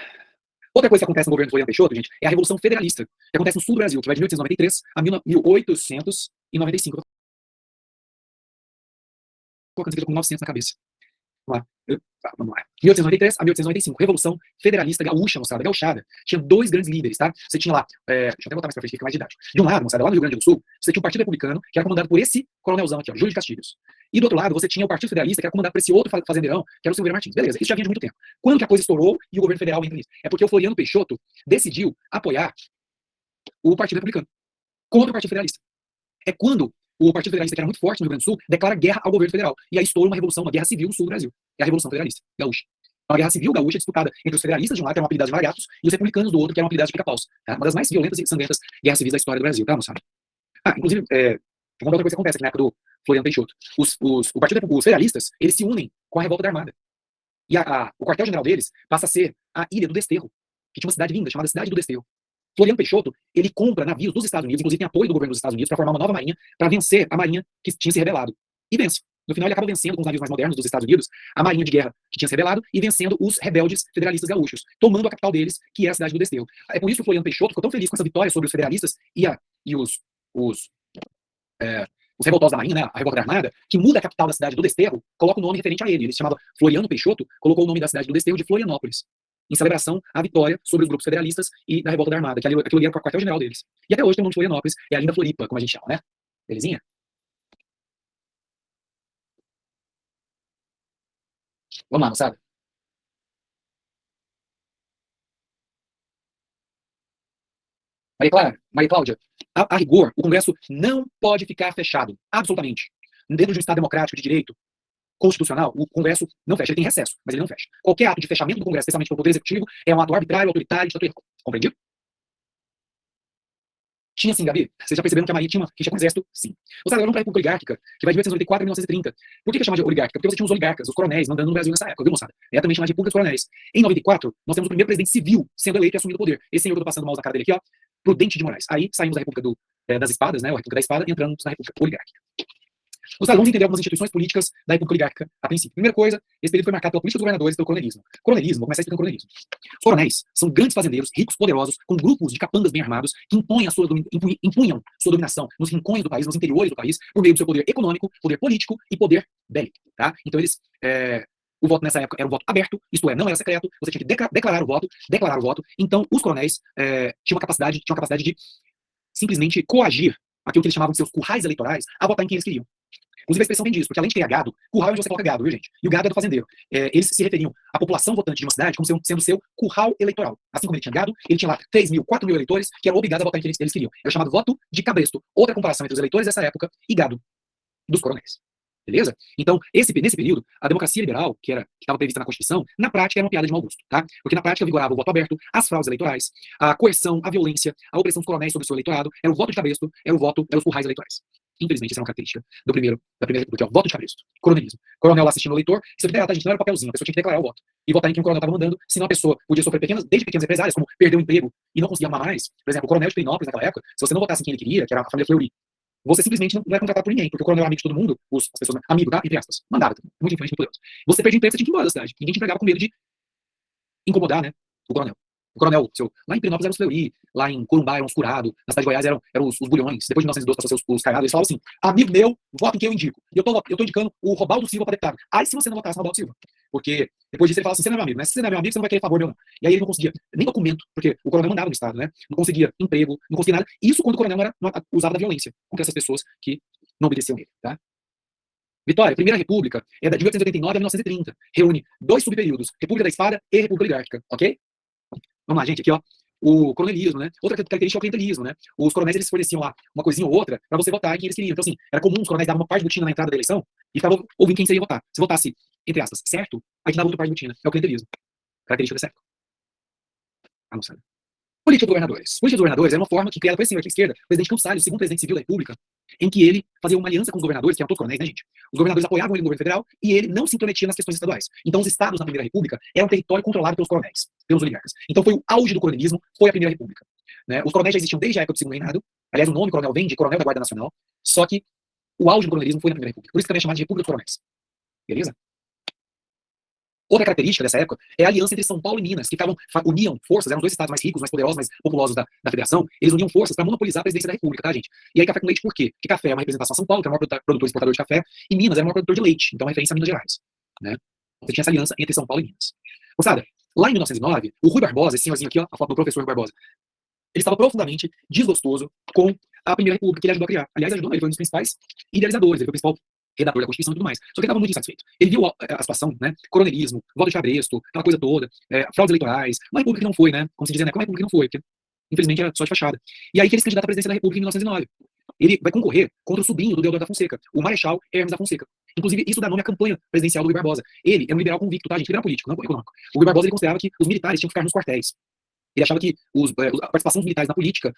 Outra coisa que acontece no governo do Floriano Peixoto, gente, é a Revolução Federalista, que acontece no sul do Brasil, que vai de 1893 a 1895. Colocando isso aqui com 900 na cabeça. Vamos lá. 1893 a 1895. Revolução Federalista Gaúcha, moçada, gauchada. Tinha 2 grandes líderes, tá? Você tinha lá, deixa eu até voltar mais pra frente, que fica mais didático. De um lado, moçada, lá no Rio Grande do Sul, você tinha o Partido Republicano, que era comandado por esse coronelzão aqui, ó, Júlio de Castilhos. E do outro lado, você tinha o Partido Federalista, que era comandado por esse outro fazendeirão, que era o Silveira Martins. Beleza, isso já vinha de muito tempo. Quando que a coisa estourou e o governo federal entra nisso? É porque o Floriano Peixoto decidiu apoiar o Partido Republicano contra o Partido Federalista. É quando o Partido Federalista, que era muito forte no Rio Grande do Sul, declara guerra ao governo federal. E aí estoura uma revolução, uma guerra civil no sul do Brasil. É a Revolução Federalista, gaúcha. Uma guerra civil gaúcha disputada entre os federalistas de um lado, que eram apelidados de vagatos, e os republicanos do outro, que eram apelidados de pica-paus. Tá? Uma das mais violentas e sangrentas guerras civis da história do Brasil, tá, moçada? Inclusive, uma outra coisa que acontece aqui na época do Floriano Peixoto. Os federalistas, eles se unem com a revolta da Armada. E o quartel-general deles passa a ser a Ilha do Desterro, que tinha uma cidade linda, chamada Cidade do Desterro. Floriano Peixoto, ele compra navios dos Estados Unidos, inclusive tem apoio do governo dos Estados Unidos para formar uma nova marinha, para vencer a marinha que tinha se rebelado. E vence. No final ele acaba vencendo com os navios mais modernos dos Estados Unidos, a marinha de guerra que tinha se rebelado, e vencendo os rebeldes federalistas gaúchos, tomando a capital deles, que é a Cidade do Desterro. É por isso que o Floriano Peixoto ficou tão feliz com essa vitória sobre os federalistas e os revoltosos da marinha, né, a revolta da Armada, que muda a capital da Cidade do Desterro, coloca o nome referente a ele. Ele se chamava Floriano Peixoto, colocou o nome da Cidade do Desterro de Florianópolis, em celebração à vitória sobre os grupos federalistas e da revolta da Armada, que aquilo ali era o quartel-general deles. E até hoje tem o nome de Florianópolis, é a linda Floripa, como a gente chama, né? Belezinha? Vamos lá, moçada. Maria Cláudia, a rigor, o Congresso não pode ficar fechado, absolutamente. Dentro de um Estado democrático de direito, constitucional, o Congresso não fecha, ele tem recesso, mas ele não fecha. Qualquer ato de fechamento do Congresso, especialmente pelo Poder Executivo, é um ato arbitrário, autoritário, ditatorial. Compreendido? Tinha sim, Gabi. Vocês já perceberam que a Maria tinha com o exército? Sim. Você agora vamos para a República Oligárquica, que vai de 1894 a 1930. Por que chama de oligárquica? Porque você tinha os oligarcas, os coronéis, mandando no Brasil nessa época, viu, moçada? É também chamada de República dos Coronéis. Em 94, nós temos o primeiro presidente civil sendo eleito e assumindo o poder. Esse senhor que eu tô passando o mouse na cara dele aqui, ó, Prudente de Moraes. Aí saímos da República das Espadas, né, a República da Espada, e entramos na República Oligárquica. Moçada, vamos entender algumas instituições políticas da República Oligárquica a princípio. Primeira coisa, esse período foi marcado pela política dos governadores e pelo coronelismo. Coronelismo, vou começar explicando coronelismo. Os coronéis são grandes fazendeiros, ricos, poderosos, com grupos de capangas bem armados, que impunham sua dominação nos rincões do país, nos interiores do país, por meio do seu poder econômico, poder político e poder bélico. Tá? Então o voto nessa época era um voto aberto, isto é, não era secreto, você tinha que declarar o voto. Então, os coronéis tinham a capacidade de simplesmente coagir aquilo que eles chamavam de seus currais eleitorais a votar em quem eles queriam. Inclusive a expressão vem disso, porque além de ter gado, curral é onde você coloca gado, viu, gente? E o gado é do fazendeiro. Eles se referiam à população votante de uma cidade como sendo seu curral eleitoral. Assim como ele tinha gado, ele tinha lá 3 mil, 4 mil eleitores que eram obrigados a votar em quem eles queriam. Era chamado voto de cabresto. Outra comparação entre os eleitores dessa época e gado dos coronéis. Beleza? Então, nesse período, a democracia liberal, que estava prevista na Constituição, na prática era uma piada de mau gosto, tá? Porque na prática vigorava o voto aberto, as fraudes eleitorais, a coerção, a violência, a opressão dos coronéis sobre o seu eleitorado, era o voto de cabresto, eram os currais eleitorais. Infelizmente, essa é uma característica da primeira república, voto de cabresto, coronelismo. Coronel lá assistindo o eleitor, isso aqui tá, gente, não era papelzinho, a pessoa tinha que declarar o voto. E votar em quem o coronel estava mandando, senão a pessoa podia sofrer desde pequenas represálias, como perder o emprego e não conseguir arrumar mais. Por exemplo, o coronel de Perinópolis naquela época, se você não votasse em quem ele queria, que era a família Fleury, você simplesmente não é contratado por ninguém, porque o coronel era amigo de todo mundo, as pessoas, amigo, tá? Entre aspas, mandava, muito influente, muito poderoso. Você perdia emprego, você tinha que ir embora da cidade. Ninguém te empregava com medo de incomodar, né, o coronel. O coronel, lá em Perinópolis eram os Fleury, lá em Corumbá eram os Curado, na cidade de Goiás eram os Bulhões, depois de 1912 passou a ser os Caiados, eles falavam assim, amigo meu, voto em quem eu indico. E eu tô indicando o Robaldo Silva para deputado. Aí se você não votasse no Robaldo Silva, porque depois disso ele fala assim, você não é meu amigo, né? Se você não é meu amigo, você não vai querer favor meu não. E aí ele não conseguia nem documento, porque o coronel mandava no estado, né? Não conseguia emprego, não conseguia nada. Isso quando o coronel usava da violência contra essas pessoas que não obedeciam ele, tá? Vitória, Primeira República, é de 1889 a 1930. Reúne 2 subperíodos, República da Espada e República Oligárquica, ok? Vamos lá, gente, aqui, ó. O coronelismo, né? Outra característica é o clientelismo, né? Os coronéis, eles forneciam lá uma coisinha ou outra para você votar em quem eles queriam. Então, assim, era comum os coronéis davam uma parte de botina na entrada da eleição e ficavam ouvindo quem seria votar. Se votasse, entre aspas, certo, aí te dava outra parte de botina. É o clientelismo. Característica dessa época. Não sabe. Política dos governadores. Política dos governadores era uma forma que criada por esse senhor aqui à esquerda, o presidente Campos Salles, o segundo presidente civil da República, em que ele fazia uma aliança com os governadores, que eram todos coronéis, né, gente? Os governadores apoiavam ele no governo federal e ele não se intrometia nas questões estaduais. Então, os estados na Primeira República eram um território controlado pelos coronéis, pelos oligarcas. Então, foi o auge do coronelismo, foi a Primeira República. Né? Os coronéis já existiam desde a época do Segundo Reinado. Aliás, o nome coronel vem de Coronel da Guarda Nacional. Só que o auge do coronelismo foi na Primeira República. Por isso que também é chamado de República dos Coronéis. Beleza? Outra característica dessa época é a aliança entre São Paulo e Minas, que uniam forças, eram os dois estados mais ricos, mais poderosos, mais populosos da federação, eles uniam forças para monopolizar a presidência da República, tá, gente? E aí café com leite por quê? Porque café é uma representação a São Paulo, que é o maior produtor e exportador de café, e Minas é o maior produtor de leite, então é referência a Minas Gerais, né? Você tinha essa aliança entre São Paulo e Minas. Moçada, lá em 1909, o Rui Barbosa, esse senhorzinho aqui, ó, a foto do professor Rui Barbosa, ele estava profundamente desgostoso com a Primeira República que ele ajudou a criar. Aliás, ajudou, ele foi um dos principais idealizadores, ele foi o principal redator da Constituição e tudo mais. Só que ele estava muito insatisfeito. Ele viu a situação, né? Coronelismo, voto de cabresto, aquela coisa toda, fraudes eleitorais, uma república que não foi, né? Como se diz, né? Uma república que não foi, porque infelizmente era só de fachada. E aí que ele se candidata à presidência da República em 1909. Ele vai concorrer contra o sobrinho do Deodoro da Fonseca, o Marechal Hermes da Fonseca. Inclusive, isso dá nome à campanha presidencial do Rui Barbosa. Ele é um liberal convicto, tá, gente? Liberal político, não econômico. O Rui Barbosa ele considerava que os militares tinham que ficar nos quartéis. Ele achava que a participação dos militares na política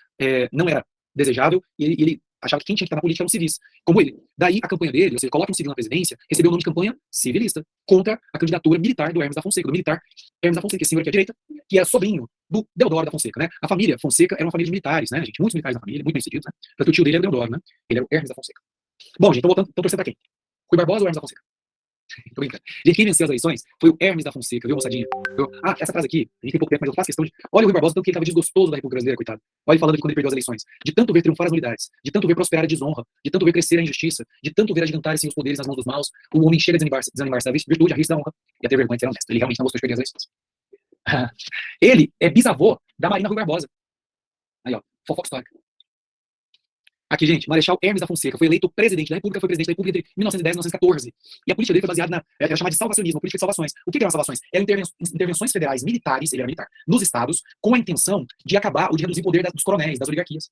não era desejável, e ele achava que quem tinha que estar na política eram civis, como ele. Daí a campanha dele, ou seja, coloca um civil na presidência, recebeu o nome de campanha civilista, contra a candidatura militar do Hermes da Fonseca, do militar Hermes da Fonseca, que é senhor aqui à direita, que era sobrinho do Deodoro da Fonseca, né? A família Fonseca era uma família de militares, né, gente? Muitos militares na família, muito bem-sucedidos, né? Porque o tio dele era o Deodoro, né? Ele era o Hermes da Fonseca. Bom, gente, então torcendo pra quem? Rui Barbosa ou Hermes da Fonseca? Tô brincando. Gente, quem venceu as eleições foi o Hermes da Fonseca, viu, moçadinha? Essa frase aqui, a gente tem pouco tempo, mas eu faço questão de. Olha o Rui Barbosa, tanto que ele estava desgostoso da República Brasileira, coitado. Olha ele falando de quando ele perdeu as eleições. De tanto ver triunfar as unidades, de tanto ver prosperar a desonra, de tanto ver crescer a injustiça, de tanto ver agigantarem-se os poderes nas mãos dos maus, o homem chega a desanimar-se da virtude, a risco da honra e a ter vergonha de ser honesto. Ele realmente não gostou de perder as eleições. Ele é bisavô da Marina Rui Barbosa. Aí, ó, fofoca histórica. Aqui, gente, Marechal Hermes da Fonseca foi eleito presidente da República, foi presidente da República entre 1910 e 1914. E a política dele foi baseada era chamada de salvacionismo, política de salvações. O que eram salvações? Eram intervenções federais militares, ele era militar, nos estados, com a intenção de acabar ou de reduzir o poder dos coronéis, das oligarquias.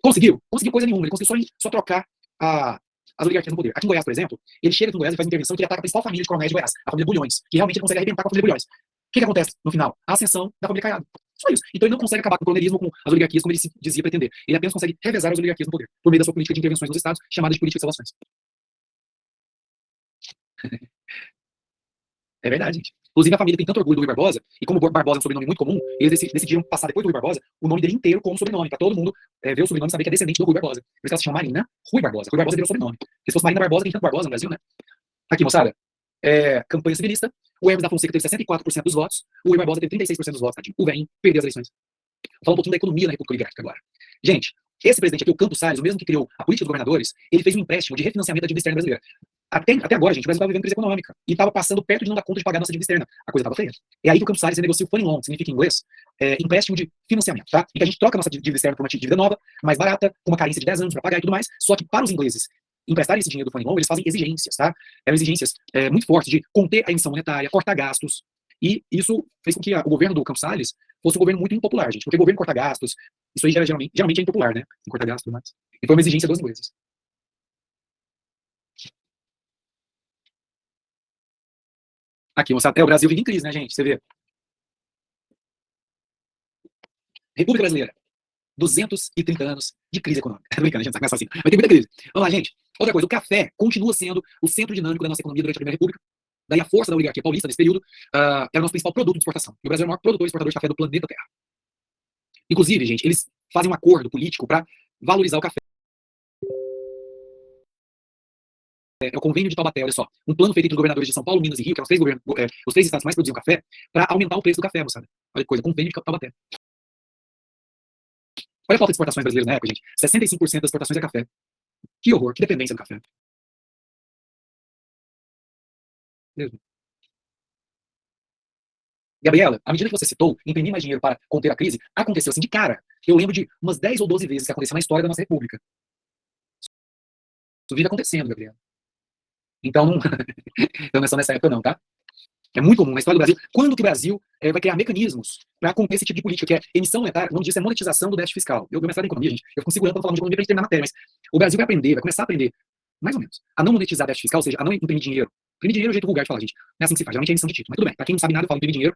Conseguiu? Conseguiu coisa nenhuma, ele conseguiu só trocar as oligarquias no poder. Aqui em Goiás, por exemplo, ele chega aqui em Goiás e faz uma intervenção que ele ataca a principal família de coronéis de Goiás, a família Bulhões, que realmente ele consegue arrebentar com a família Bulhões. O que acontece no final? A ascensão da família Caiado. Só isso. Então ele não consegue acabar com o coronelismo, com as oligarquias, como ele se dizia pretender. Ele apenas consegue revezar as oligarquias no poder, por meio da sua política de intervenções nos estados, chamada de política de salvações. É verdade, gente. Inclusive, a família tem tanto orgulho do Rui Barbosa, e como o Barbosa é um sobrenome muito comum, eles decidiram passar depois do Rui Barbosa o nome dele inteiro como sobrenome, para todo mundo ver o sobrenome e saber que é descendente do Rui Barbosa. Por isso que ela se chama Marina Rui Barbosa. Rui Barbosa virou sobrenome. Porque se fosse Marina Barbosa, tem tanto Barbosa no Brasil, né? Aqui, moçada. Campanha civilista. O Hermes da Fonseca teve 64% dos votos, o Rui Barbosa teve 36% dos votos, tadinho. O velho perdeu as eleições. Vou falar um pouquinho da economia na República Oligárquica agora. Gente, esse presidente aqui, o Campos Salles, o mesmo que criou a política dos governadores, ele fez um empréstimo de refinanciamento da dívida externa brasileira. Até agora, gente, o Brasil estava vivendo crise econômica e estava passando perto de não dar conta de pagar a nossa dívida externa. A coisa estava feia. É aí que o Campos Salles negocia o funding loan, que significa em inglês empréstimo de financiamento, tá? E que a gente troca a nossa dívida externa por uma dívida nova, mais barata, com uma carência de 10 anos para pagar e tudo mais. Só que para os ingleses emprestarem esse dinheiro do funding loan, eles fazem exigências, tá? Eram exigências muito fortes de conter a emissão monetária, cortar gastos. E isso fez com que o governo do Campos Salles fosse um governo muito impopular, gente. Porque o governo corta gastos, isso aí geralmente é impopular, né? Cortar gastos e tudo mais. E foi uma exigência dos ingleses. Aqui, moçada, o Brasil vive em crise, né, gente? Você vê. República Brasileira, 230 anos de crise econômica. Tô brincando, a gente sabe que é assim. Mas tem muita crise. Vamos lá, gente. Outra coisa, o café continua sendo o centro dinâmico da nossa economia durante a Primeira República. Daí a força da oligarquia paulista nesse período era o nosso principal produto de exportação. E o Brasil é o maior produtor e exportador de café do planeta Terra. Inclusive, gente, eles fazem um acordo político para valorizar o café. É o convênio de Taubaté, olha só. Um plano feito entre os governadores de São Paulo, Minas e Rio, que eram os três estados que mais produziam café, para aumentar o preço do café, moçada. Olha que coisa, convênio de Taubaté. Olha a falta de exportações brasileiras na época, gente. 65% das exportações é café. Que horror, que dependência do café. Mesmo. Gabriela, à medida que você citou, imprimir mais dinheiro para conter a crise, aconteceu assim de cara. Eu lembro de umas 10 ou 12 vezes que aconteceu na história da nossa república. Isso vive acontecendo, Gabriela. Então, não, então não é só nessa época não, tá? É muito comum na história do Brasil. Quando que o Brasil vai criar mecanismos para conter esse tipo de política, que é emissão monetária, o nome disso é monetização do déficit fiscal. Eu mestrado em economia, gente, eu fico segurando para falar de economia para a gente terminar a matéria, mas o Brasil vai aprender, vai começar a aprender, mais ou menos, a não monetizar déficit fiscal, ou seja, a não imprimir dinheiro. Imprimir dinheiro é o jeito vulgar de falar, gente. Não é assim que se faz, geralmente é emissão de título. Mas tudo bem, para quem não sabe nada, eu falo imprimir dinheiro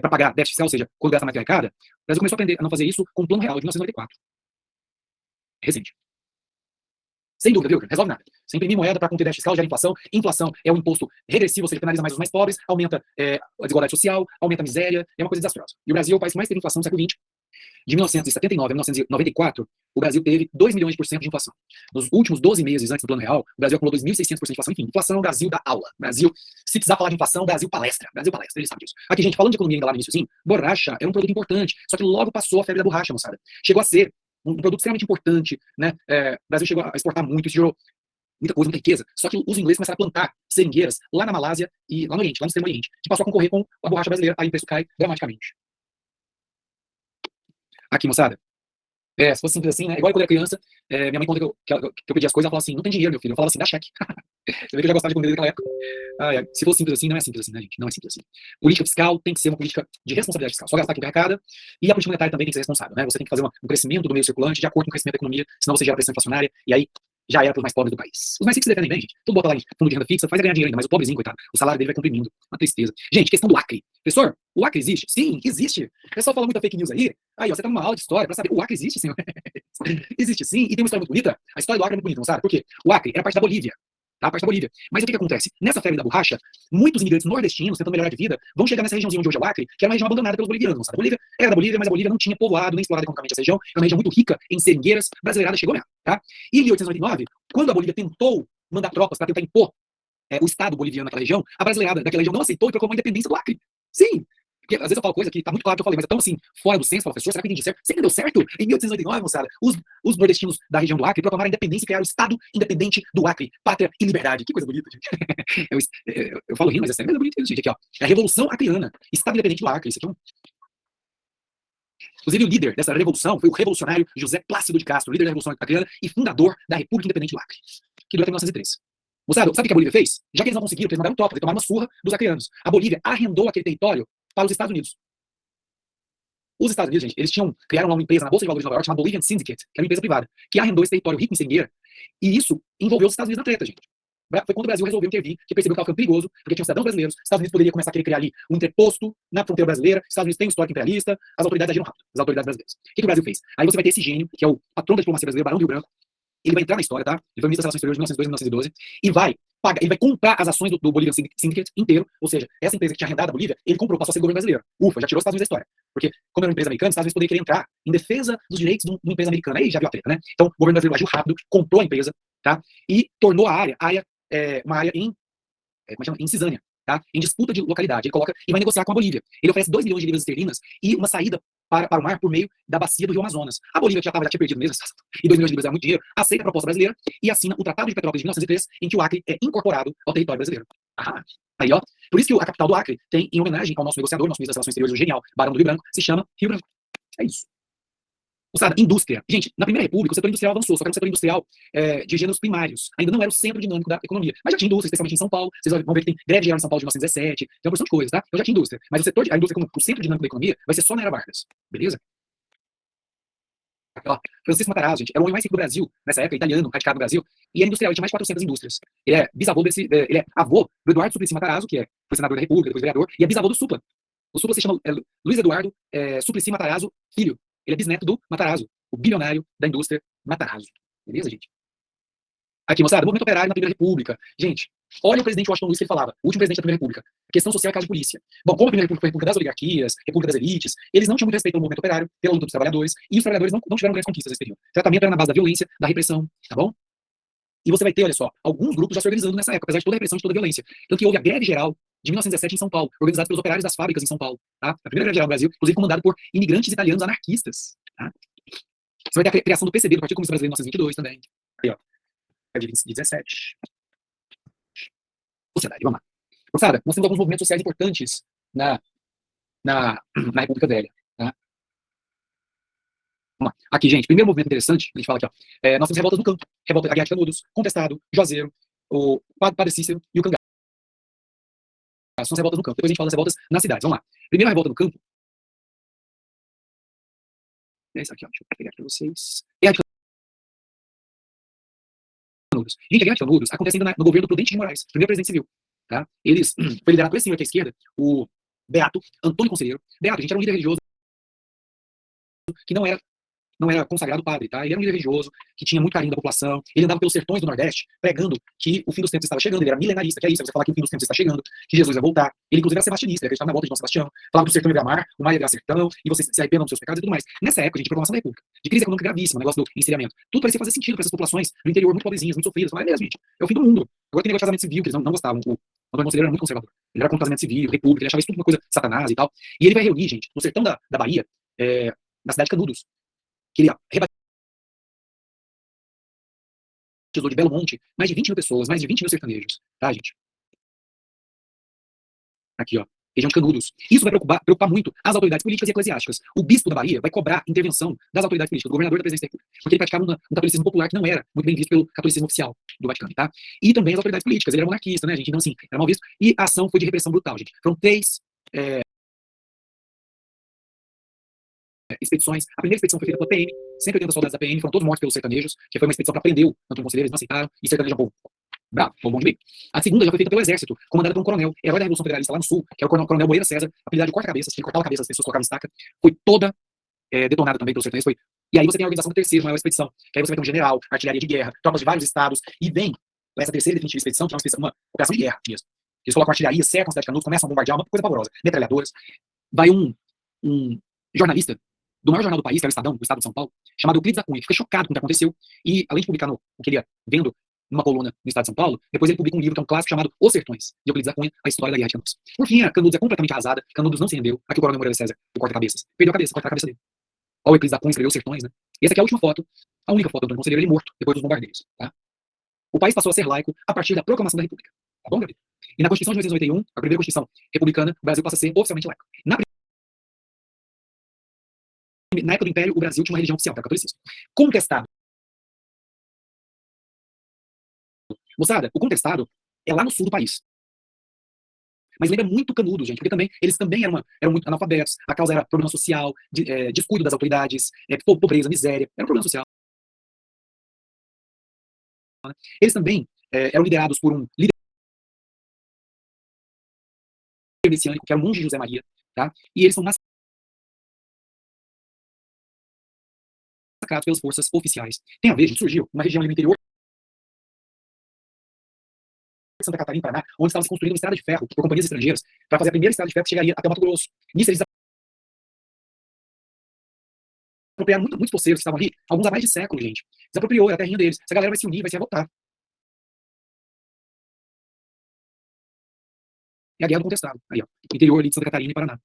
para pagar déficit fiscal, ou seja, quando gasta mais que arrecada, o Brasil começou a aprender a não fazer isso com o Plano Real de 1994. É recente. Sem dúvida, viu? Resolve nada. Você imprimir moeda para conter déficit fiscal, gera inflação. Inflação é um imposto regressivo, ou seja, penaliza mais os mais pobres, aumenta a desigualdade social, aumenta a miséria, é uma coisa desastrosa. E o Brasil é o país que mais teve inflação no século XX. De 1979 a 1994, o Brasil teve 2 milhões por cento de inflação. Nos últimos 12 meses antes do Plano Real, o Brasil acumulou 2.600% de inflação. Enfim, inflação é o Brasil da aula. Brasil, se precisar falar de inflação, Brasil palestra. Brasil palestra, ele sabe disso. Aqui, gente, falando de economia ainda lá no iníciozinho, borracha é um produto importante, só que logo passou a febre da borracha, moçada. Chegou a ser um produto extremamente importante, né? O Brasil chegou a exportar muito, isso gerou muita coisa, muita riqueza. Só que os ingleses começaram a plantar seringueiras lá na Malásia e lá no Oriente, lá no Extremo Oriente, que passou a concorrer com a borracha brasileira, aí o preço cai dramaticamente. Aqui, moçada. Se fosse simples assim, né? Igual quando eu era criança, minha mãe, quando eu pedia as coisas, ela falava assim, não tem dinheiro, meu filho. Eu falava assim, dá cheque. Você vê que eu já gostava de comer naquela época. Se fosse simples assim, não é simples assim, né, gente? Não é simples assim. Política fiscal tem que ser uma política de responsabilidade fiscal. Só gastar aquilo que arrecada. E a política monetária também tem que ser responsável, né? Você tem que fazer um crescimento do meio circulante de acordo com o crescimento da economia, senão você gera pressão inflacionária, e aí já era para os mais pobres do país. Os mais ricos se defendem bem, gente. Tudo bota lá em fundo de renda fixa, faz ganhar dinheiro ainda, mas o pobrezinho, coitado, o salário dele vai comprimindo. Uma tristeza. Gente, questão do Acre. Professor, o Acre existe? Sim, existe. O pessoal fala muita fake news aí. Aí, ó, você tá numa aula de história pra saber. O Acre existe, senhor. Existe sim, e tem uma história muito bonita. A história do Acre é muito bonita, não sabe? Por quê? O Acre era parte da Bolívia. Tá? Parte da Bolívia. Mas o que acontece? Nessa febre da borracha, muitos imigrantes nordestinos, tentando melhorar de vida, vão chegar nessa regiãozinha onde hoje é o Acre, que era uma região abandonada pelos bolivianos, não sabe? A Bolívia era da Bolívia, mas a Bolívia não tinha povoado nem explorado economicamente essa região. Era uma região muito rica em seringueiras, brasileirada chegou mesmo, tá? E em 1899, quando a Bolívia tentou mandar tropas para tentar impor o Estado boliviano naquela região, a brasileirada daquela região não aceitou e proclamou a independência do Acre. Sim! Porque às vezes eu falo coisa que tá muito claro que eu falei, mas é tão assim, fora do senso, professor, será que eu entendi certo? Você entendeu certo? Em 1889, moçada, os nordestinos da região do Acre proclamaram a independência e criaram o Estado independente do Acre, pátria e liberdade. Que coisa bonita, gente. Eu falo rindo, mas é sério, mas é bonito isso, gente. Aqui, ó. É a Revolução Acreana, Estado independente do Acre. Isso aqui é um... Inclusive, o líder dessa revolução foi o revolucionário José Plácido de Castro, líder da Revolução Acreana e fundador da República Independente do Acre, que durou até 1903. Moçada, sabe o que a Bolívia fez? Já que eles não conseguiram, porque eles mandaram tropas, eles tomaram uma surra dos acreanos. A Bolívia arrendou aquele território para os Estados Unidos. Os Estados Unidos, gente, eles criaram uma empresa na Bolsa de Valores de Nova York chamada Bolivian Syndicate, que é uma empresa privada, que arrendou esse território rico em seringueira, e isso envolveu os Estados Unidos na treta, gente. Foi quando o Brasil resolveu intervir, que percebeu que estava ficando perigoso, porque tinham cidadãos brasileiros, os Estados Unidos poderiam começar a querer criar ali um interposto na fronteira brasileira, os Estados Unidos têm um histórico imperialista, as autoridades agiram rápido, as autoridades brasileiras. O que o Brasil fez? Aí você vai ter esse gênio, que é o patrão da diplomacia brasileira, Barão do Rio Branco, ele vai entrar na história, tá? Ele foi ministro das Relações Exteriores de 1902 a 1912, e vai pagar, ele vai comprar as ações do Bolivian Syndicate inteiro, ou seja, essa empresa que tinha arrendado a Bolívia, ele comprou, passou a ser governo brasileiro. Ufa, já tirou os Estados Unidos da história. Porque, como era uma empresa americana, os Estados Unidos poderiam querer entrar em defesa dos direitos de uma empresa americana. Aí já viu a treta, né? Então, o governo brasileiro agiu rápido, comprou a empresa, tá? E tornou a área uma área em cisânia, tá? Em disputa de localidade. Ele coloca e vai negociar com a Bolívia. Ele oferece 2 milhões de libras esterlinas e uma saída para o mar por meio da bacia do Rio Amazonas. A Bolívia já tinha perdido mesmo, e 2 milhões de libras era muito dinheiro, aceita a proposta brasileira e assina o Tratado de Petrópolis de 1903, em que o Acre é incorporado ao território brasileiro. Aí, ó. Por isso que a capital do Acre tem, em homenagem ao nosso negociador, nosso ministro das Relações Exteriores, o genial Barão do Rio Branco, se chama Rio Branco. É isso. Moçada, indústria. Gente, na Primeira República, o setor industrial avançou, só que era um setor industrial de gêneros primários. Ainda não era o centro dinâmico da economia. Mas já tinha indústria, especialmente em São Paulo. Vocês vão ver que tem greve geral em São Paulo de 1917. Tem uma porção de coisas, tá? Então já tinha indústria. Mas a indústria como o centro dinâmico da economia vai ser só na Era Vargas. Beleza? Ó, Francisco Matarazzo, gente, era o homem mais rico do Brasil, nessa época, italiano, radicado no Brasil, e era industrial, ele tinha mais de 400 indústrias. Ele é ele é avô do Eduardo Suplicy Matarazzo, que foi senador da República, depois vereador, e é bisavô do Supla. O Supla se chama Luiz Eduardo Suplicy Matarazzo Filho. Ele é bisneto do Matarazzo, o bilionário da indústria Matarazzo. Beleza, gente? Aqui, moçada, movimento operário na Primeira República. Gente, olha o presidente Washington Luiz que ele falava, o último presidente da Primeira República. Questão social é caso de polícia. Bom, como a Primeira República foi a República das oligarquias, República das elites, eles não tinham muito respeito pelo movimento operário, pela luta dos trabalhadores, e os trabalhadores não tiveram grandes conquistas nesse período. O tratamento era na base da violência, da repressão, tá bom? E você vai ter, olha só, alguns grupos já se organizando nessa época, apesar de toda a repressão, de toda a violência. Tanto que houve a greve geral de 1917 em São Paulo, organizada pelos operários das fábricas em São Paulo. Tá? A primeira greve geral no Brasil, inclusive comandada por imigrantes italianos anarquistas. Tá? Você vai ter a criação do PCB, do Partido Comunista Brasileiro, em 1922 também. Aí, ó. De 17. Sociedade, vamos lá. Moçada, nós temos alguns movimentos sociais importantes na República Velha. Tá? Vamos lá. Aqui, gente, primeiro movimento interessante, a gente fala aqui, ó. Nós temos revoltas no campo. Revolta da Guerra de Canudos, Contestado, Juazeiro, o Padre Cícero e o Cangaço. São as revoltas no campo. Depois a gente fala das revoltas nas cidades. Vamos lá. Primeiro a revolta no campo. É isso aqui, ó. Deixa eu pegar aqui para vocês. É a de Canudos. Gente, a Guerra de Canudos acontece ainda no governo Prudente de Moraes, primeiro presidente civil. Tá? Foi liderado por esse senhor aqui à esquerda, o Beato Antônio Conselheiro. Beato, gente, era um líder religioso que não era não era consagrado padre, tá? Ele era um líder religioso, que tinha muito carinho da população, ele andava pelos sertões do Nordeste, pregando que o fim dos tempos estava chegando, ele era milenarista, que é isso, você falar que o fim dos tempos está chegando, que Jesus vai voltar. Ele, inclusive, era sebastianista, ele acreditava na volta de Dom Sebastião, falava que o sertão ia virar mar, o mar ia virar sertão, e você se arrependam dos seus pecados e tudo mais. Nessa época, gente, de proclamação da República, de crise econômica gravíssima, negócio do enseriamento, tudo parecia fazer sentido para essas populações do interior, muito pobrezinhas, muito sofridas. Falaram, é mesmo, gente, é o fim do mundo. Agora tem negócio de casamento civil, que eles não gostavam. O Antônio Conselheiro era muito conservador. Ele era contra o casamento civil, república, ele achava isso tudo uma coisa satanás e tal. E ele vai reunir, gente, no sertão da Bahia, na cidade de Canudos, que ele rebatizou de Belo Monte, mais de 20 mil pessoas, mais de 20 mil sertanejos, tá, gente? Aqui, ó, região de Canudos. Isso vai preocupar muito as autoridades políticas e eclesiásticas. O bispo da Bahia vai cobrar intervenção das autoridades políticas, do governador da presidência da República, porque ele praticava um catolicismo popular que não era muito bem visto pelo catolicismo oficial do Vaticano, tá? E também as autoridades políticas, ele era monarquista, né, gente? Então, assim, era mal visto. E a ação foi de repressão brutal, gente. Foram 3 expedições. A primeira expedição foi feita pela PM, 180 soldados da PM, foram todos mortos pelos sertanejos, que foi uma expedição para prender o Antônio Conselheiro, eles não aceitaram, e sertanejo é um povo bravo, bom de meio. A segunda já foi feita pelo Exército, comandada por um coronel, herói da Revolução Federalista lá no Sul, que é o coronel Moreira César, apelidado de corta-cabeças, que ele cortava a cabeça das pessoas, colocava em estaca, foi toda detonada também pelos sertanejos. E aí você tem a organização do terceiro, maior expedição, que aí você vai ter um general, artilharia de guerra, tropas de vários estados, e vem essa terceira e definitiva expedição, que é uma operação de guerra mesmo. Eles colocam artilharia, cercam a cidade de Canudos, começam a bombardear, uma coisa pavorosa, metralhadoras. Vai um jornalista do maior jornal do país, que era o Estadão, do estado de São Paulo, chamado Euclides da Cunha, que fica chocado com o que aconteceu, e além de publicar o que ele ia vendo numa coluna no estado de São Paulo, depois ele publica um livro que é um clássico chamado Os Sertões, de Euclides da Cunha, a história da Guerra de Canudos. Por fim, a Canudos é completamente arrasada, Canudos não se rendeu, aqui o coronel Moreira César, o corta-cabeças, perdeu a cabeça, cortaram a cabeça dele. Olha o Euclides da Cunha, escreveu Os Sertões, né? E essa aqui é a última foto, a única foto do Antônio Conselheiro, ele morto, depois dos bombardeios, tá? O país passou a ser laico a partir da proclamação da República, tá bom, Gabriel? E na Constituição de 1891, a primeira Constituição republicana, o Brasil passa a ser oficialmente laico. Na época do Império, o Brasil tinha uma religião oficial, que era o catolicismo. Contestado. Moçada, o contestado é lá no sul do país. Mas lembra muito Canudos, gente, porque também eles também eram muito analfabetos, a causa era problema social, descuido das autoridades, pobreza, miséria, era um problema social. Né? Eles também eram liderados por um líder messiânico, que era o monge José Maria, tá? E eles são massacrados pelas forças oficiais. Tem a ver, gente, surgiu uma região ali no interior de Santa Catarina, Paraná, onde estava se construindo uma estrada de ferro por companhias estrangeiras para fazer a primeira estrada de ferro que chegaria até o Mato Grosso. Nisso eles apropriaram muitos poceiros que estavam ali, alguns há mais de século, gente. Desapropriou, era a terrinha deles. Essa galera vai se unir, vai se revoltar. É a guerra do contestado. Aí, ó, interior ali de Santa Catarina e Paraná.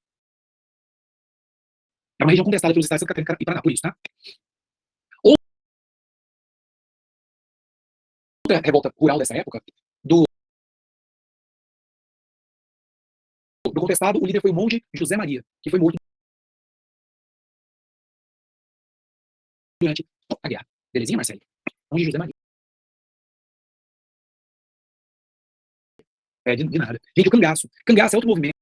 É uma região contestada pelos estados de Santa Catarina e Paraná, por isso, tá? Outra revolta rural dessa época, do contestado, o líder foi o monge José Maria, que foi morto durante a guerra. Belezinha, Marcelo? Monge José Maria. De nada. Gente, o cangaço. Cangaço é outro movimento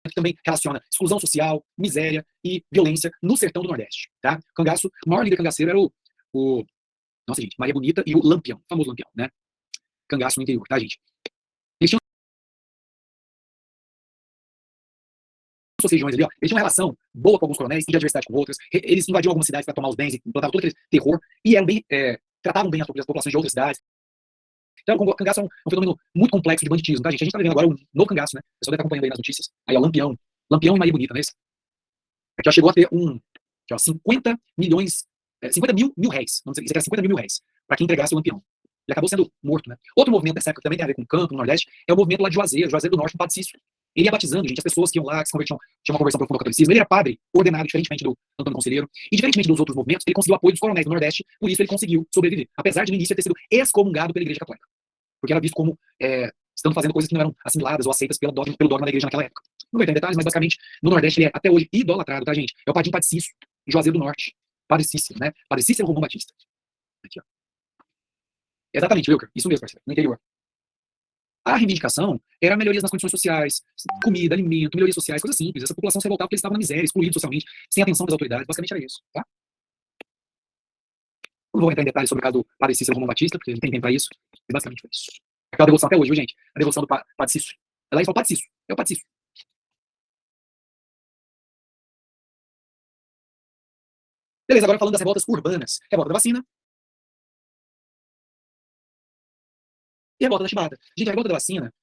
que também relaciona exclusão social, miséria e violência no sertão do Nordeste, tá? O cangaço, o maior líder cangaceiro era nossa, gente, Maria Bonita e o Lampião, o famoso Lampião, né? Cangaço no interior, tá, gente? Eles tinham suas regiões ali, ó. Eles tinham uma relação boa com alguns coronéis e de adversidade com outras. Eles invadiam algumas cidades para tomar os bens e implantavam todo aquele terror e eram bem, tratavam bem as populações de outras cidades. Então, o cangaço é um fenômeno muito complexo de banditismo, tá, gente? A gente tá vivendo agora um novo cangaço, né? O pessoal deve estar acompanhando aí nas notícias. Aí, ó, Lampião. Lampião e Maria Bonita, né? Aqui, ó, chegou a ter aqui, ó, 50 milhões, 50 mil réis. Vamos dizer, isso aqui era 50 mil réis, para quem entregasse o Lampião. Ele acabou sendo morto, né? Outro movimento dessa época que também tem a ver com o campo, no Nordeste, é o movimento lá de Juazeiro do Norte, com o Padre Cício. Ele ia batizando, gente, as pessoas que iam lá, que se convertiam, tinha uma conversão profunda ao catolicismo. Ele era padre, ordenado, diferentemente do Antônio Conselheiro. E diferentemente dos outros movimentos, ele conseguiu apoio dos coronéis do Nordeste, por isso ele conseguiu sobreviver. Apesar de no início ter sido excomungado pela Igreja Católica. Porque era visto como estando fazendo coisas que não eram assimiladas ou aceitas pelo dogma da igreja naquela época. Não vai ter detalhes, mas basicamente, no Nordeste ele é até hoje idolatrado, tá, gente? É o Padre Cício, em Juazeiro do Norte. Padre Cício, né? Padre Cícero Romão Batista. Aqui, ó. Exatamente, Wilker. Isso mesmo, parceiro. No interior. A reivindicação era melhorias nas condições sociais, comida, alimento, melhorias sociais, coisas simples. Essa população se revoltava porque eles estavam na miséria, excluídos socialmente, sem atenção das autoridades. Basicamente era isso, tá? Não vou entrar em detalhes sobre o caso do Padre Cícero Romão Batista, porque não tem tempo para isso. Mas basicamente foi isso. Aquela devoção até hoje, viu, gente? A devoção do Padre Cícero. Ela é só o Padre Cícero. É o Padre Cícero. Beleza, agora falando das revoltas urbanas. Revolta da vacina e revolta da chibata. Gente, a revolta da vacina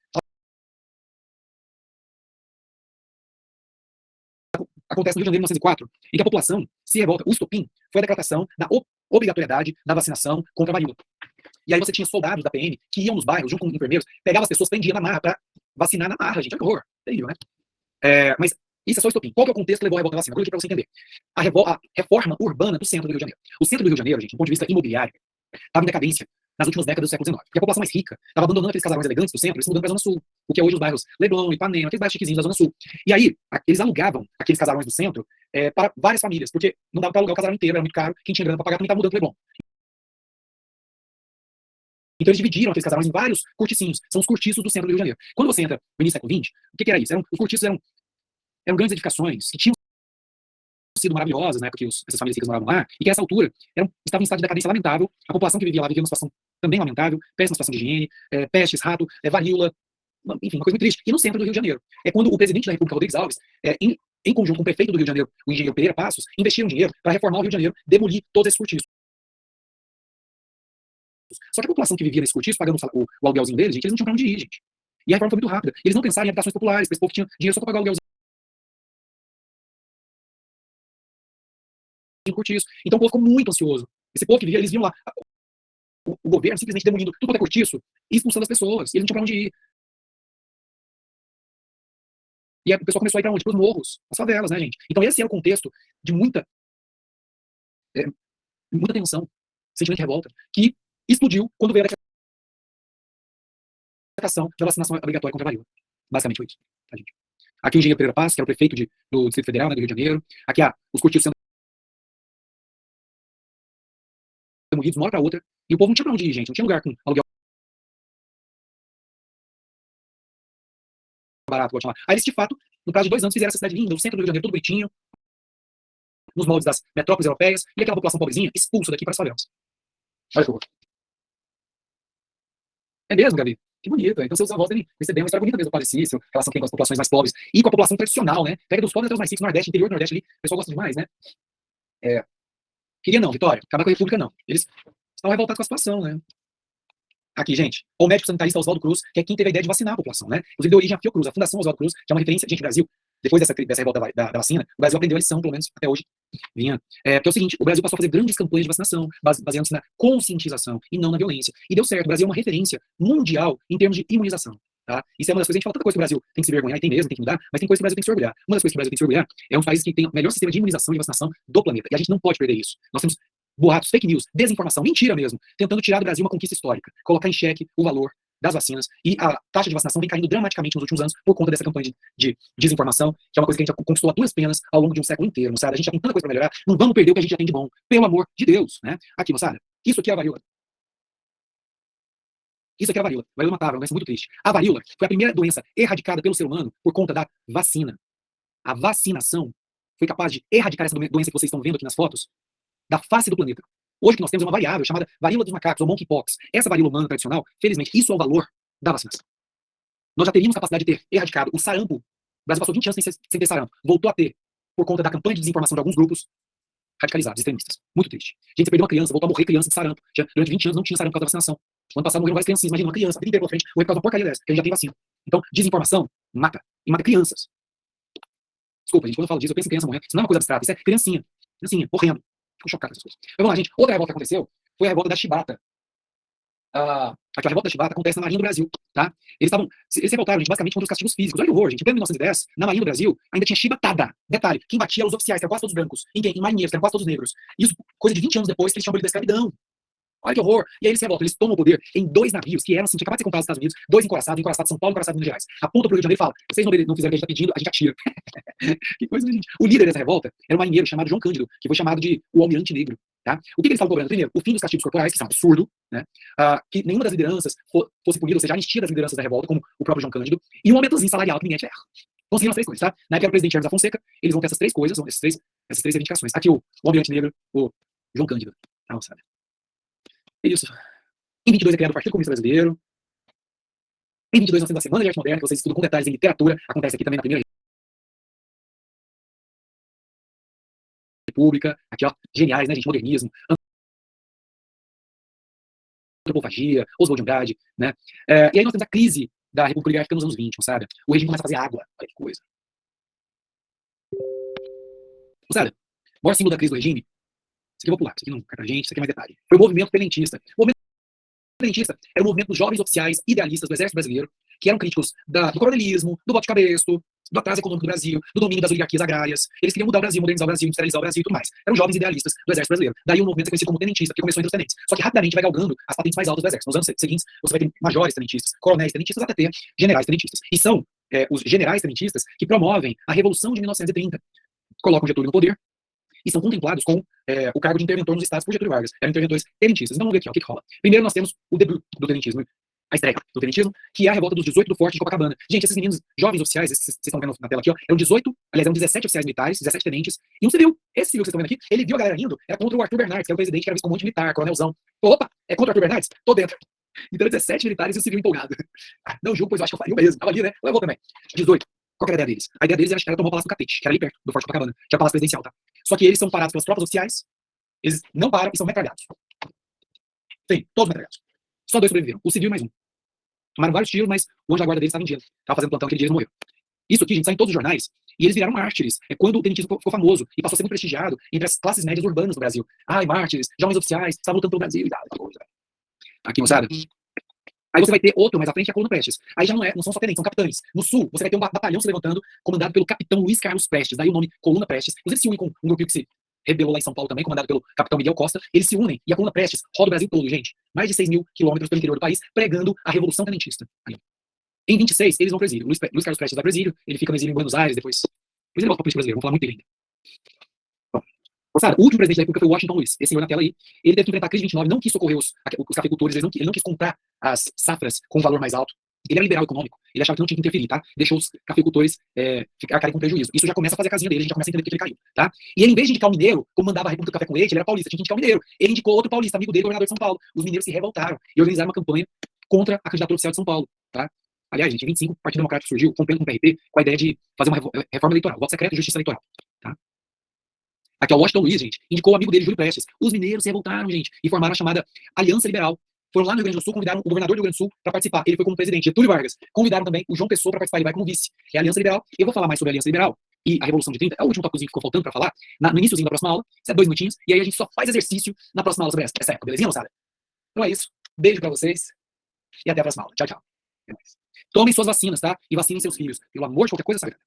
acontece no Rio de Janeiro de 1904, em que a população se revolta. O estopim foi a decretação da obrigatoriedade da vacinação contra a varíola. E aí você tinha soldados da PM que iam nos bairros, junto com enfermeiros, pegavam as pessoas, prendiam na marra pra vacinar na marra, gente. É um horror. Terrível, né? Mas isso é só estopim. Qual que é o contexto que levou a revolta da vacina? Vou dizer pra você entender. A reforma urbana do centro do Rio de Janeiro. O centro do Rio de Janeiro, gente, do ponto de vista imobiliário, estava em decadência nas últimas décadas do século XIX. Porque a população mais rica estava abandonando aqueles casarões elegantes do centro e se mudando para a Zona Sul, o que é hoje os bairros Leblon, Ipanema, aqueles bairros chiquezinhos da Zona Sul. E aí, eles alugavam aqueles casarões do centro para várias famílias, porque não dava para alugar o casarão inteiro, era muito caro, quem tinha grana para pagar também estava mudando para Leblon. Então eles dividiram aqueles casarões em vários corticinhos, são os cortiços do centro do Rio de Janeiro. Quando você entra no início do século XX, o que era isso? Os cortiços eram grandes edificações que tinham sido maravilhosas na época que essas famílias ricas moravam lá, e que a essa altura estavam em estado de decadência lamentável, a população que vivia lá vivia numa situação também lamentável, péssima situação de higiene, pestes, rato, varíola, enfim, uma coisa muito triste. E no centro do Rio de Janeiro, é quando o presidente da República, Rodrigues Alves, em conjunto com o prefeito do Rio de Janeiro, o engenheiro Pereira Passos, investiram dinheiro para reformar o Rio de Janeiro, demolir todos esses cortiços. Só que a população que vivia nesse cortiço, pagando o aluguelzinho deles, gente, eles não tinham pra onde ir, gente. E a reforma foi muito rápida. E eles não pensaram em habitações populares, porque esse povo tinha dinheiro só para pagar o aluguelzinho do cortiço. Então o povo ficou muito ansioso. Esse povo que vivia, eles viam lá o governo simplesmente demolindo tudo quanto é cortiço e expulsando as pessoas. E eles não tinham pra onde ir. E aí o pessoal começou a ir pra onde? Pros morros, as favelas, né, gente? Então esse é o contexto de é, muita tensão, sentimento de revolta, que explodiu quando veio a decretação da vacinação obrigatória contra a varíola. Basicamente foi isso, tá, gente? Aqui o engenheiro Pereira Passos, que era o prefeito do Distrito Federal, né, do Rio de Janeiro. Aqui os cortiços sendo demolidos uma hora pra outra. E o povo não tinha pra onde ir, gente. Não tinha lugar com aluguel barato, pode chamar. Aí eles, de fato, no prazo de 2 anos, fizeram essa cidade linda, o centro do Rio de Janeiro, tudo bonitinho, nos moldes das metrópoles europeias, e aquela população pobrezinha expulsa daqui para as favelas. Olha que horror. É mesmo, Gabi? Que bonito. Então seus avós devem receber uma história bonita mesmo, Parecício, relação que tem com as populações mais pobres e com a população tradicional, né? Pega dos pobres até os mais ricos, Nordeste, interior do Nordeste ali, o pessoal gosta demais, né? É, queria não, Vitória, acabar com a República não. Eles estão revoltados com a situação, né? Aqui, gente, o médico sanitarista Oswaldo Cruz, que é quem teve a ideia de vacinar a população, né? Inclusive deu origem à Fiocruz, a Fundação Oswaldo Cruz, que é uma referência, gente, no Brasil, depois dessa revolta da vacina, o Brasil aprendeu a lição, pelo menos até hoje, vinha. Porque é o seguinte, o Brasil passou a fazer grandes campanhas de vacinação, baseando-se na conscientização e não na violência. E deu certo, o Brasil é uma referência mundial em termos de imunização. Tá? Isso é uma das coisas, a gente fala tanta coisa que o Brasil tem que se vergonhar, e tem mesmo, tem que mudar, mas tem coisa que o Brasil tem que se orgulhar. Uma das coisas que o Brasil tem que se orgulhar é um dos países que tem o melhor sistema de imunização e vacinação do planeta. E a gente não pode perder isso. Nós temos boatos, fake news, desinformação, mentira mesmo, tentando tirar do Brasil uma conquista histórica, colocar em xeque o valor das vacinas, e a taxa de vacinação vem caindo dramaticamente nos últimos anos por conta dessa campanha de desinformação, que é uma coisa que a gente conquistou a duras penas ao longo de um século inteiro, moçada. A gente já tem tanta coisa para melhorar, não vamos perder o que a gente já tem de bom, pelo amor de Deus, né? Aqui, moçada, isso aqui é a varíola. Isso aqui é a varíola. A varíola matava, é uma doença muito triste. A varíola foi a primeira doença erradicada pelo ser humano por conta da vacina. A vacinação foi capaz de erradicar essa doença que vocês estão vendo aqui nas fotos da face do planeta. Hoje que nós temos uma variável chamada varíola dos macacos, ou monkeypox. Essa varíola humana tradicional, felizmente, isso é o valor da vacinação. Nós já teríamos capacidade de ter erradicado o sarampo. O Brasil passou 20 anos sem ter sarampo. Voltou a ter por conta da campanha de desinformação de alguns grupos radicalizados, extremistas. Muito triste. Gente, você perdeu uma criança, voltou a morrer criança de sarampo. Durante 20 anos não tinha sarampo por causa da vacinação. No ano passado morreram várias criancinhas. Imagina uma criança, a vida inteira pela frente, morrer por causa de uma porcaria dessa, que a gente já tem vacina. Então, desinformação mata. E mata crianças. Desculpa, gente, quando eu falo disso, eu penso em criança morrendo. Isso não é uma coisa abstrata, isso é criancinha. Criancinha, morrendo. Fico chocado com essas coisas. Mas vamos lá, gente. Outra revolta que aconteceu foi a revolta da chibata. Aquela revolta da chibata acontece na Marinha do Brasil, tá? Eles se revoltaram, gente, basicamente contra os castigos físicos. Olha que horror, gente. Em pleno 1910, na Marinha do Brasil, ainda tinha chibatada. Detalhe, quem batia eram os oficiais, que eram quase todos brancos. Em marinheiros, que eram quase todos negros. Isso, coisa de 20 anos depois, que eles tinham abolido a escravidão. Olha que horror. E aí eles se revoltam, eles tomam o poder em 2 navios, que eram, assim, tinha acabado de ser comprados nos Estados Unidos, 2 encoraçados, encoraçado de São Paulo e encoraçado de Minas Gerais. Aponta pro Rio de Janeiro e fala, vocês não fizeram o que a gente tá pedindo, a gente atira. Que coisa, gente. O líder dessa revolta era um marinheiro chamado João Cândido, que foi chamado de o Almirante Negro. Tá? O que eles estavam cobrando? Primeiro, o fim dos castigos corporais, que isso é um absurdo, né? Que nenhuma das lideranças fosse punida, ou seja, a anistia das lideranças da revolta, como o próprio João Cândido, e um aumentozinho salarial que ninguém tinha erro. Conseguiram as 3 coisas, tá? Na época era o presidente Hermes da Fonseca, eles vão ter essas 3 coisas, essas três reivindicações. Aqui o Almirante Negro, o João Cândido. Tá, moçada? É isso. Em 22 é criado o Partido Comunista Brasileiro. Em 22 nós temos a Semana de Arte Moderna, que vocês estudam com detalhes em literatura, acontece aqui também na primeira república, aqui, ó, geniais, né, gente, modernismo, antropofagia, Oswald de Andrade, né, e aí nós temos a crise da República Oligárquica nos anos 20, sabe, o regime começa a fazer água, olha que coisa. Sabe, o maior símbolo da crise do regime, isso aqui eu vou pular, isso aqui não é pra gente, isso aqui é mais detalhe, foi o movimento tenentista. O movimento tenentista era o movimento dos jovens oficiais idealistas do exército brasileiro, que eram críticos do coronelismo, do voto de cabeça, do atraso econômico do Brasil, do domínio das oligarquias agrárias. Eles queriam mudar o Brasil, modernizar o Brasil, industrializar o Brasil e tudo mais. Eram jovens idealistas do exército brasileiro. Daí o movimento é conhecido como tenentista, porque começou entre os tenentes. Só que rapidamente vai galgando as patentes mais altas do exército. Nos anos seguintes, você vai ter majores tenentistas, coronéis tenentistas, até ter generais tenentistas. E são os generais tenentistas que promovem a Revolução de 1930. Colocam Getúlio no poder, e são contemplados com o cargo de interventor nos estados por Getúlio Vargas. Eram interventores tenentistas. Então vamos ver aqui, ó, o que rola. Primeiro nós temos o debut do tenentismo, a estreia do tenentismo, que é a revolta dos 18 do Forte de Copacabana. Gente, esses meninos jovens oficiais, vocês estão vendo na tela aqui, ó, eram 18, aliás, eram 17 oficiais militares, 17 tenentes, e um civil. Esse civil que vocês estão vendo aqui, ele viu a galera indo, era contra o Arthur Bernardes, que era o presidente, que era visto como militar, coronelzão. Opa, é contra o Arthur Bernardes? Tô dentro. Então 17 militares e o civil empolgado. Não julgo, pois eu acho que eu faria o mesmo. Tava ali, né? Eu vou também. 18. Qual que era a ideia deles? A ideia deles era tomar o Palácio do Catete, que era ali perto do Forte Copacabana, que é o Palácio Presidencial, tá? Só que eles são parados pelas tropas oficiais, eles não param e são metralhados. Sim, todos metralhados. Só 2 sobreviveram, o civil e mais um. Tomaram vários tiros, mas o anjo da guarda deles estava em dia. Estava fazendo plantão, aquele dia eles morreram. Isso aqui, gente, sai em todos os jornais. E eles viraram mártires. É quando o tenentismo ficou famoso e passou a ser muito prestigiado entre as classes médias urbanas do Brasil. Ai, mártires, jovens oficiais, estavam lutando pelo Brasil e tal. Aqui, moçada. Aí você vai ter outro mais à frente, que é a Coluna Prestes. Aí já não são só tenentes, são capitães. No sul, você vai ter um batalhão se levantando, comandado pelo capitão Luiz Carlos Prestes. Daí o nome Coluna Prestes. Inclusive se une com um grupinho que se rebelou lá em São Paulo também, comandado pelo capitão Miguel Costa. Eles se unem e a Coluna Prestes roda o Brasil todo, gente. Mais de 6 mil quilômetros pelo interior do país, pregando a Revolução Tenentista. Aí. Em 26, eles vão pro exílio. Luiz Carlos Prestes vai pro exílio, ele fica no exílio em Buenos Aires, depois ele volta pra política brasileira, vamos falar muito dele ainda. Moçada, o último presidente da República foi o Washington Luiz. Esse senhor na tela aí, ele teve que enfrentar a crise de 29, não quis socorrer os cafeicultores, ele não quis comprar as safras com um valor mais alto. Ele era liberal econômico, ele achava que não tinha que interferir, tá? Deixou os cafeicultores ficarem com prejuízo. Isso já começa a fazer a casinha dele, a gente já começa a entender porque ele caiu, tá? E ele, em vez de indicar o mineiro, como mandava a República do Café com Leite, ele era paulista, tinha que indicar o mineiro. Ele indicou outro paulista, amigo dele, governador de São Paulo. Os mineiros se revoltaram e organizaram uma campanha contra a candidatura oficial de São Paulo, tá? Aliás, gente, em 25, o Partido Democrático surgiu, rompendo com o PRP, com a ideia de fazer uma reforma eleitoral, voto secreto e justiça eleitoral, tá? Aqui, ó, o Washington Luiz, gente, indicou o amigo dele, Júlio Prestes. Os mineiros se revoltaram, gente, e formaram a chamada Aliança Liberal. Foram lá no Rio Grande do Sul, convidaram o governador do Rio Grande do Sul para participar. Ele foi como presidente, Getúlio Vargas. Convidaram também o João Pessoa para participar, ele vai como vice. É a Aliança Liberal. Eu vou falar mais sobre a Aliança Liberal e a Revolução de 30. É o último toquezinho que ficou faltando para falar, no iníciozinho da próxima aula. Isso é 2 minutinhos. E aí a gente só faz exercício na próxima aula sobre essa época, belezinha, moçada? Então é isso. Beijo para vocês e até a próxima aula. Tchau, tchau. Tomem suas vacinas, tá? E vacinem seus filhos. Pelo amor de qualquer coisa sagrada.